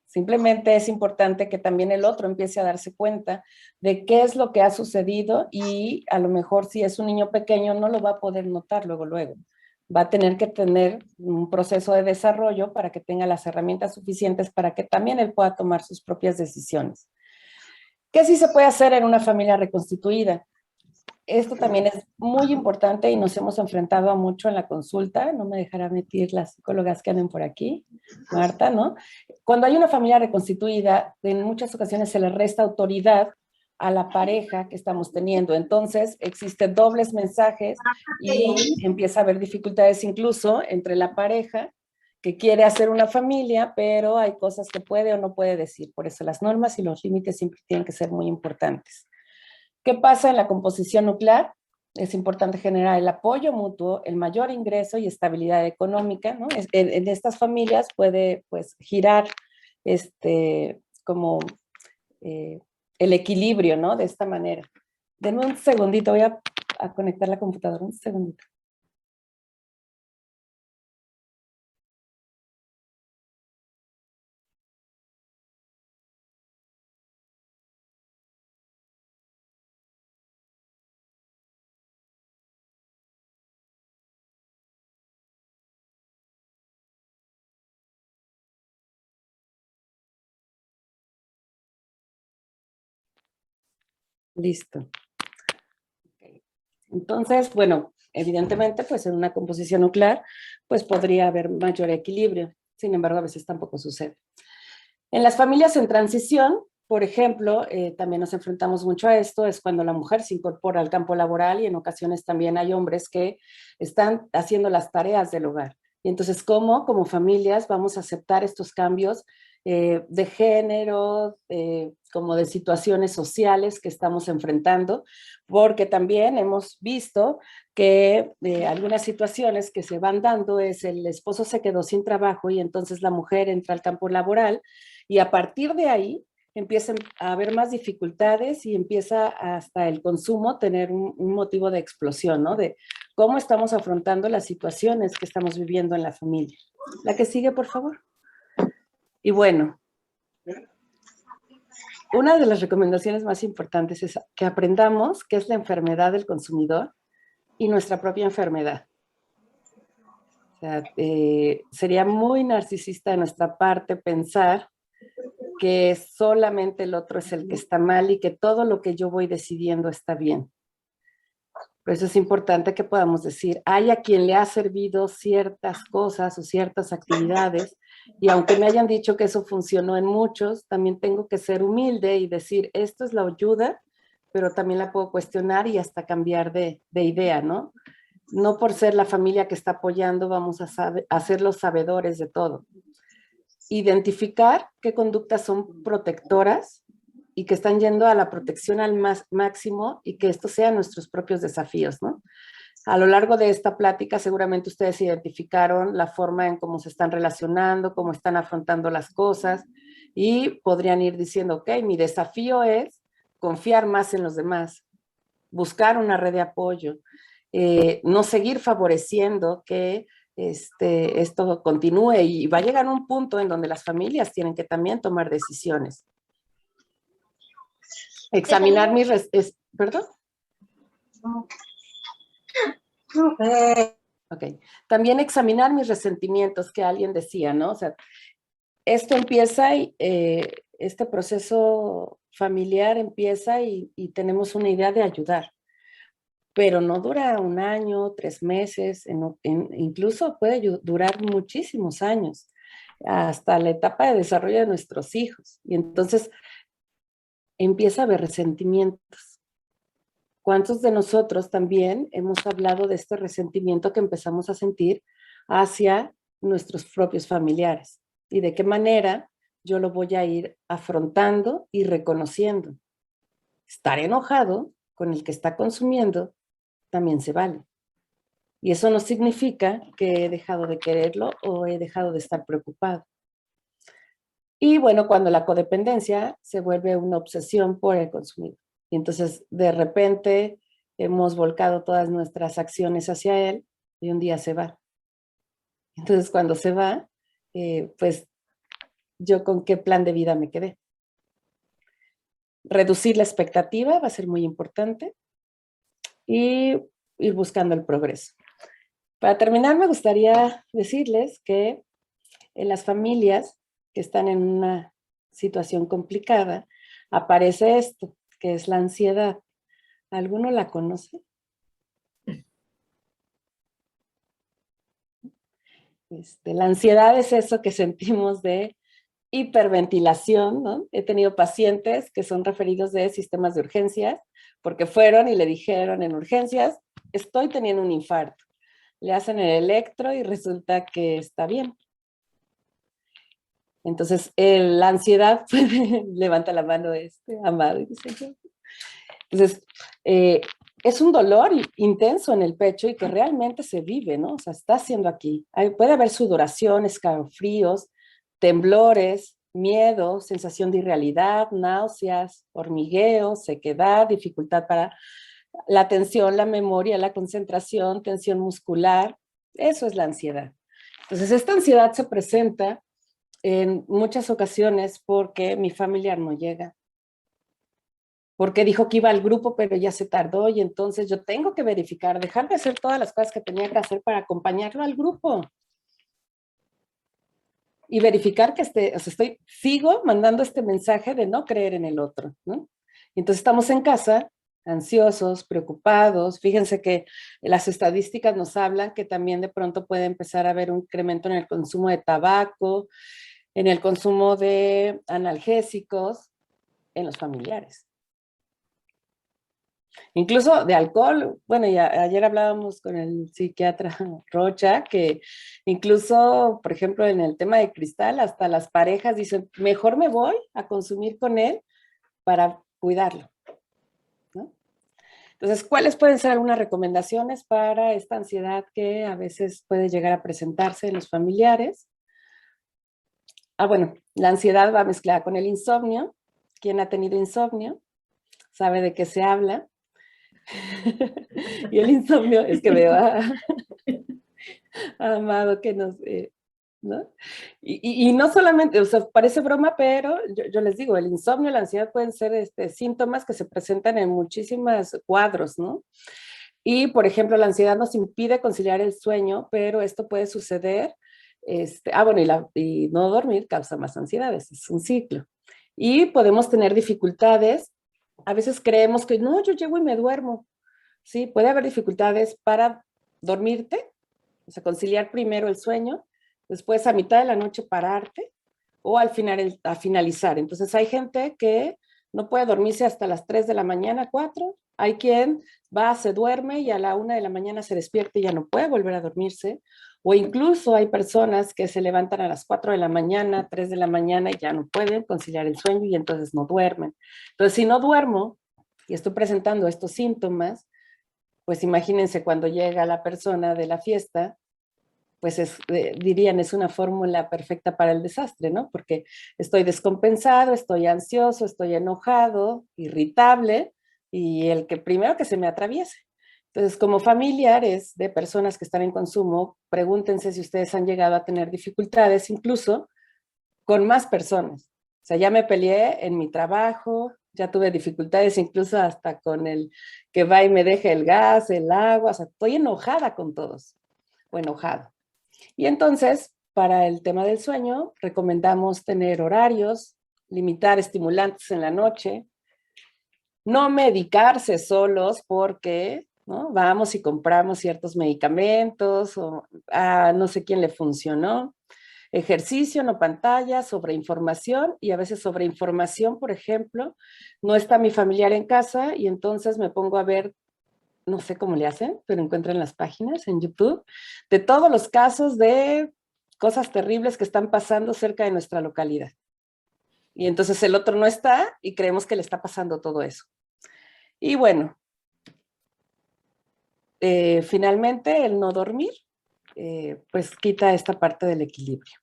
Speaker 1: simplemente es importante que también el otro empiece a darse cuenta de qué es lo que ha sucedido y a lo mejor si es un niño pequeño no lo va a poder notar luego. Va a tener que tener un proceso de desarrollo para que tenga las herramientas suficientes para que también él pueda tomar sus propias decisiones. ¿Qué sí se puede hacer en una familia reconstituida? esto también es muy importante y nos hemos enfrentado a mucho en la consulta, no me dejará mentir las psicólogas que anden por aquí, Marta, ¿no? Cuando hay una familia reconstituida, en muchas ocasiones se le resta autoridad a la pareja que estamos teniendo, entonces existen dobles mensajes y empieza a haber dificultades incluso entre la pareja que quiere hacer una familia, pero hay cosas que puede o no puede decir, por eso las normas y los límites siempre tienen que ser muy importantes. ¿Qué pasa en la composición nuclear? Es importante generar el apoyo mutuo, el mayor ingreso y estabilidad económica, ¿no? En estas familias puede, pues, girar como el equilibrio, ¿no? De esta manera. Denme un segundito, voy a conectar la computadora, un segundito. Listo. Entonces, bueno, evidentemente, pues en una composición nuclear, pues podría haber mayor equilibrio. Sin embargo, a veces tampoco sucede. En las familias en transición, por ejemplo, también nos enfrentamos mucho a esto, es cuando la mujer se incorpora al campo laboral y en ocasiones también hay hombres que están haciendo las tareas del hogar. Y entonces, ¿cómo como familias vamos a aceptar estos cambios de género, como de situaciones sociales que estamos enfrentando? Porque también hemos visto que algunas situaciones que se van dando es el esposo se quedó sin trabajo y entonces la mujer entra al campo laboral y a partir de ahí empiezan a haber más dificultades y empieza hasta el consumo tener un motivo de explosión, ¿no? De cómo estamos afrontando las situaciones que estamos viviendo en la familia. La que sigue, por favor. Y bueno, una de las recomendaciones más importantes es que aprendamos qué es la enfermedad del consumidor y nuestra propia enfermedad. O sea, sería muy narcisista de nuestra parte pensar que solamente el otro es el que está mal y que todo lo que yo voy decidiendo está bien. Por eso es importante que podamos decir, hay a quien le ha servido ciertas cosas o ciertas actividades, y aunque me hayan dicho que eso funcionó en muchos, también tengo que ser humilde y decir, esto es la ayuda, pero también la puedo cuestionar y hasta cambiar de idea, ¿no? No por ser la familia que está apoyando vamos a ser los sabedores de todo. Identificar qué conductas son protectoras y que están yendo a la protección al máximo y que estos sean nuestros propios desafíos, ¿no? A lo largo de esta plática seguramente ustedes identificaron la forma en cómo se están relacionando, cómo están afrontando las cosas y podrían ir diciendo, ok, mi desafío es confiar más en los demás, buscar una red de apoyo, no seguir favoreciendo que esto continúe y va a llegar un punto en donde las familias tienen que también tomar decisiones. Examinar mis... ¿Perdón? Ok. También examinar mis resentimientos que alguien decía, ¿no? O sea, esto empieza y este proceso familiar empieza y tenemos una idea de ayudar. Pero no dura un año, 3 meses, incluso puede durar muchísimos años, hasta la etapa de desarrollo de nuestros hijos. Y entonces empieza a haber resentimientos. ¿Cuántos de nosotros también hemos hablado de este resentimiento que empezamos a sentir hacia nuestros propios familiares? Y de qué manera yo lo voy a ir afrontando y reconociendo. Estar enojado con el que está consumiendo también se vale. Y eso no significa que he dejado de quererlo o he dejado de estar preocupado. Y bueno, cuando la codependencia se vuelve una obsesión por el consumidor. Y entonces de repente hemos volcado todas nuestras acciones hacia él y un día se va. Entonces cuando se va, pues yo con qué plan de vida me quedé. Reducir la expectativa va a ser muy importante y ir buscando el progreso. Para terminar, me gustaría decirles que en las familias que están en una situación complicada, aparece esto, que es la ansiedad. ¿Alguno la conoce? La ansiedad es eso que sentimos de hiperventilación, ¿no? He tenido pacientes que son referidos de sistemas de urgencias porque fueron y le dijeron en urgencias, estoy teniendo un infarto. Le hacen el electro y resulta que está bien. Entonces, la ansiedad, levanta la mano Amado. Y dice, entonces, es un dolor intenso en el pecho y que realmente se vive, ¿no? O sea, está haciendo aquí. Puede haber sudoración, escalofríos, temblores, miedo, sensación de irrealidad, náuseas, hormigueo, sequedad, dificultad para la atención, la memoria, la concentración, tensión muscular. Eso es la ansiedad. Entonces, esta ansiedad se presenta en muchas ocasiones porque mi familiar no llega. Porque dijo que iba al grupo, pero ya se tardó y entonces yo tengo que verificar, dejar de hacer todas las cosas que tenía que hacer para acompañarlo al grupo. Y verificar que sigo mandando este mensaje de no creer en el otro, ¿no? Entonces estamos en casa, ansiosos, preocupados. Fíjense que las estadísticas nos hablan que también de pronto puede empezar a haber un incremento en el consumo de tabaco, en el consumo de analgésicos, en los familiares. Incluso de alcohol. Bueno, ayer hablábamos con el psiquiatra Rocha, que incluso, por ejemplo, en el tema de cristal, hasta las parejas dicen, mejor me voy a consumir con él para cuidarlo, ¿no? Entonces, ¿cuáles pueden ser algunas recomendaciones para esta ansiedad que a veces puede llegar a presentarse en los familiares? Bueno, la ansiedad va mezclada con el insomnio. ¿Quién ha tenido insomnio? ¿Sabe de qué se habla? Y el insomnio, es que veo a Amado que nos, ¿no? Y no solamente, o sea, parece broma, pero yo les digo, el insomnio, la ansiedad pueden ser síntomas que se presentan en muchísimos cuadros, ¿no? Y, por ejemplo, la ansiedad nos impide conciliar el sueño, pero esto puede suceder, bueno, y no dormir causa más ansiedades, es un ciclo. Y podemos tener dificultades, a veces creemos que no, yo llego y me duermo, ¿sí? Puede haber dificultades para dormirte, o sea, conciliar primero el sueño, después a mitad de la noche pararte, o al final, a finalizar. Entonces hay gente que no puede dormirse hasta las 3 de la mañana, 4. Hay quien va, se duerme y a la 1 de la mañana se despierta y ya no puede volver a dormirse. O incluso hay personas que se levantan a las 4 de la mañana, 3 de la mañana y ya no pueden conciliar el sueño y entonces no duermen. Entonces, si no duermo y estoy presentando estos síntomas, pues imagínense cuando llega la persona de la fiesta, pues dirían, es una fórmula perfecta para el desastre, ¿no? Porque estoy descompensado, estoy ansioso, estoy enojado, irritable, y el que primero que se me atraviese. Entonces, como familiares de personas que están en consumo, pregúntense si ustedes han llegado a tener dificultades, incluso con más personas. O sea, ya me peleé en mi trabajo, ya tuve dificultades incluso hasta con el que va y me deja el gas, el agua, o sea, estoy enojada con todos, o enojado. Y entonces, para el tema del sueño, recomendamos tener horarios, limitar estimulantes en la noche, no medicarse solos porque, ¿no? Vamos y compramos ciertos medicamentos o a no sé quién le funcionó. Ejercicio, no pantalla, sobreinformación, y a veces sobreinformación, por ejemplo, no está mi familiar en casa y entonces me pongo a ver, no sé cómo le hacen, pero encuentran las páginas en YouTube, de todos los casos de cosas terribles que están pasando cerca de nuestra localidad. Y entonces el otro no está y creemos que le está pasando todo eso. Y bueno, finalmente el no dormir, pues quita esta parte del equilibrio.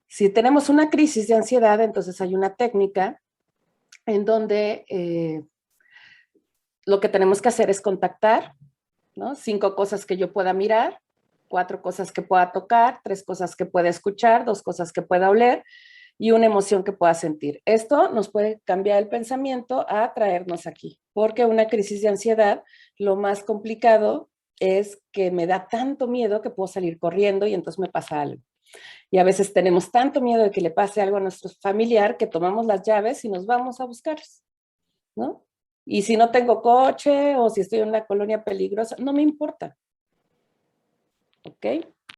Speaker 1: Si tenemos una crisis de ansiedad, entonces hay una técnica en donde lo que tenemos que hacer es contactar, ¿no? 5 cosas que yo pueda mirar, 4 cosas que pueda tocar, 3 cosas que pueda escuchar, 2 cosas que pueda oler y una emoción que pueda sentir. Esto nos puede cambiar el pensamiento a traernos aquí, porque una crisis de ansiedad, lo más complicado es que me da tanto miedo que puedo salir corriendo y entonces me pasa algo. Y a veces tenemos tanto miedo de que le pase algo a nuestro familiar que tomamos las llaves y nos vamos a buscarlos, ¿no? Y si no tengo coche o si estoy en una colonia peligrosa, no me importa. ¿Ok?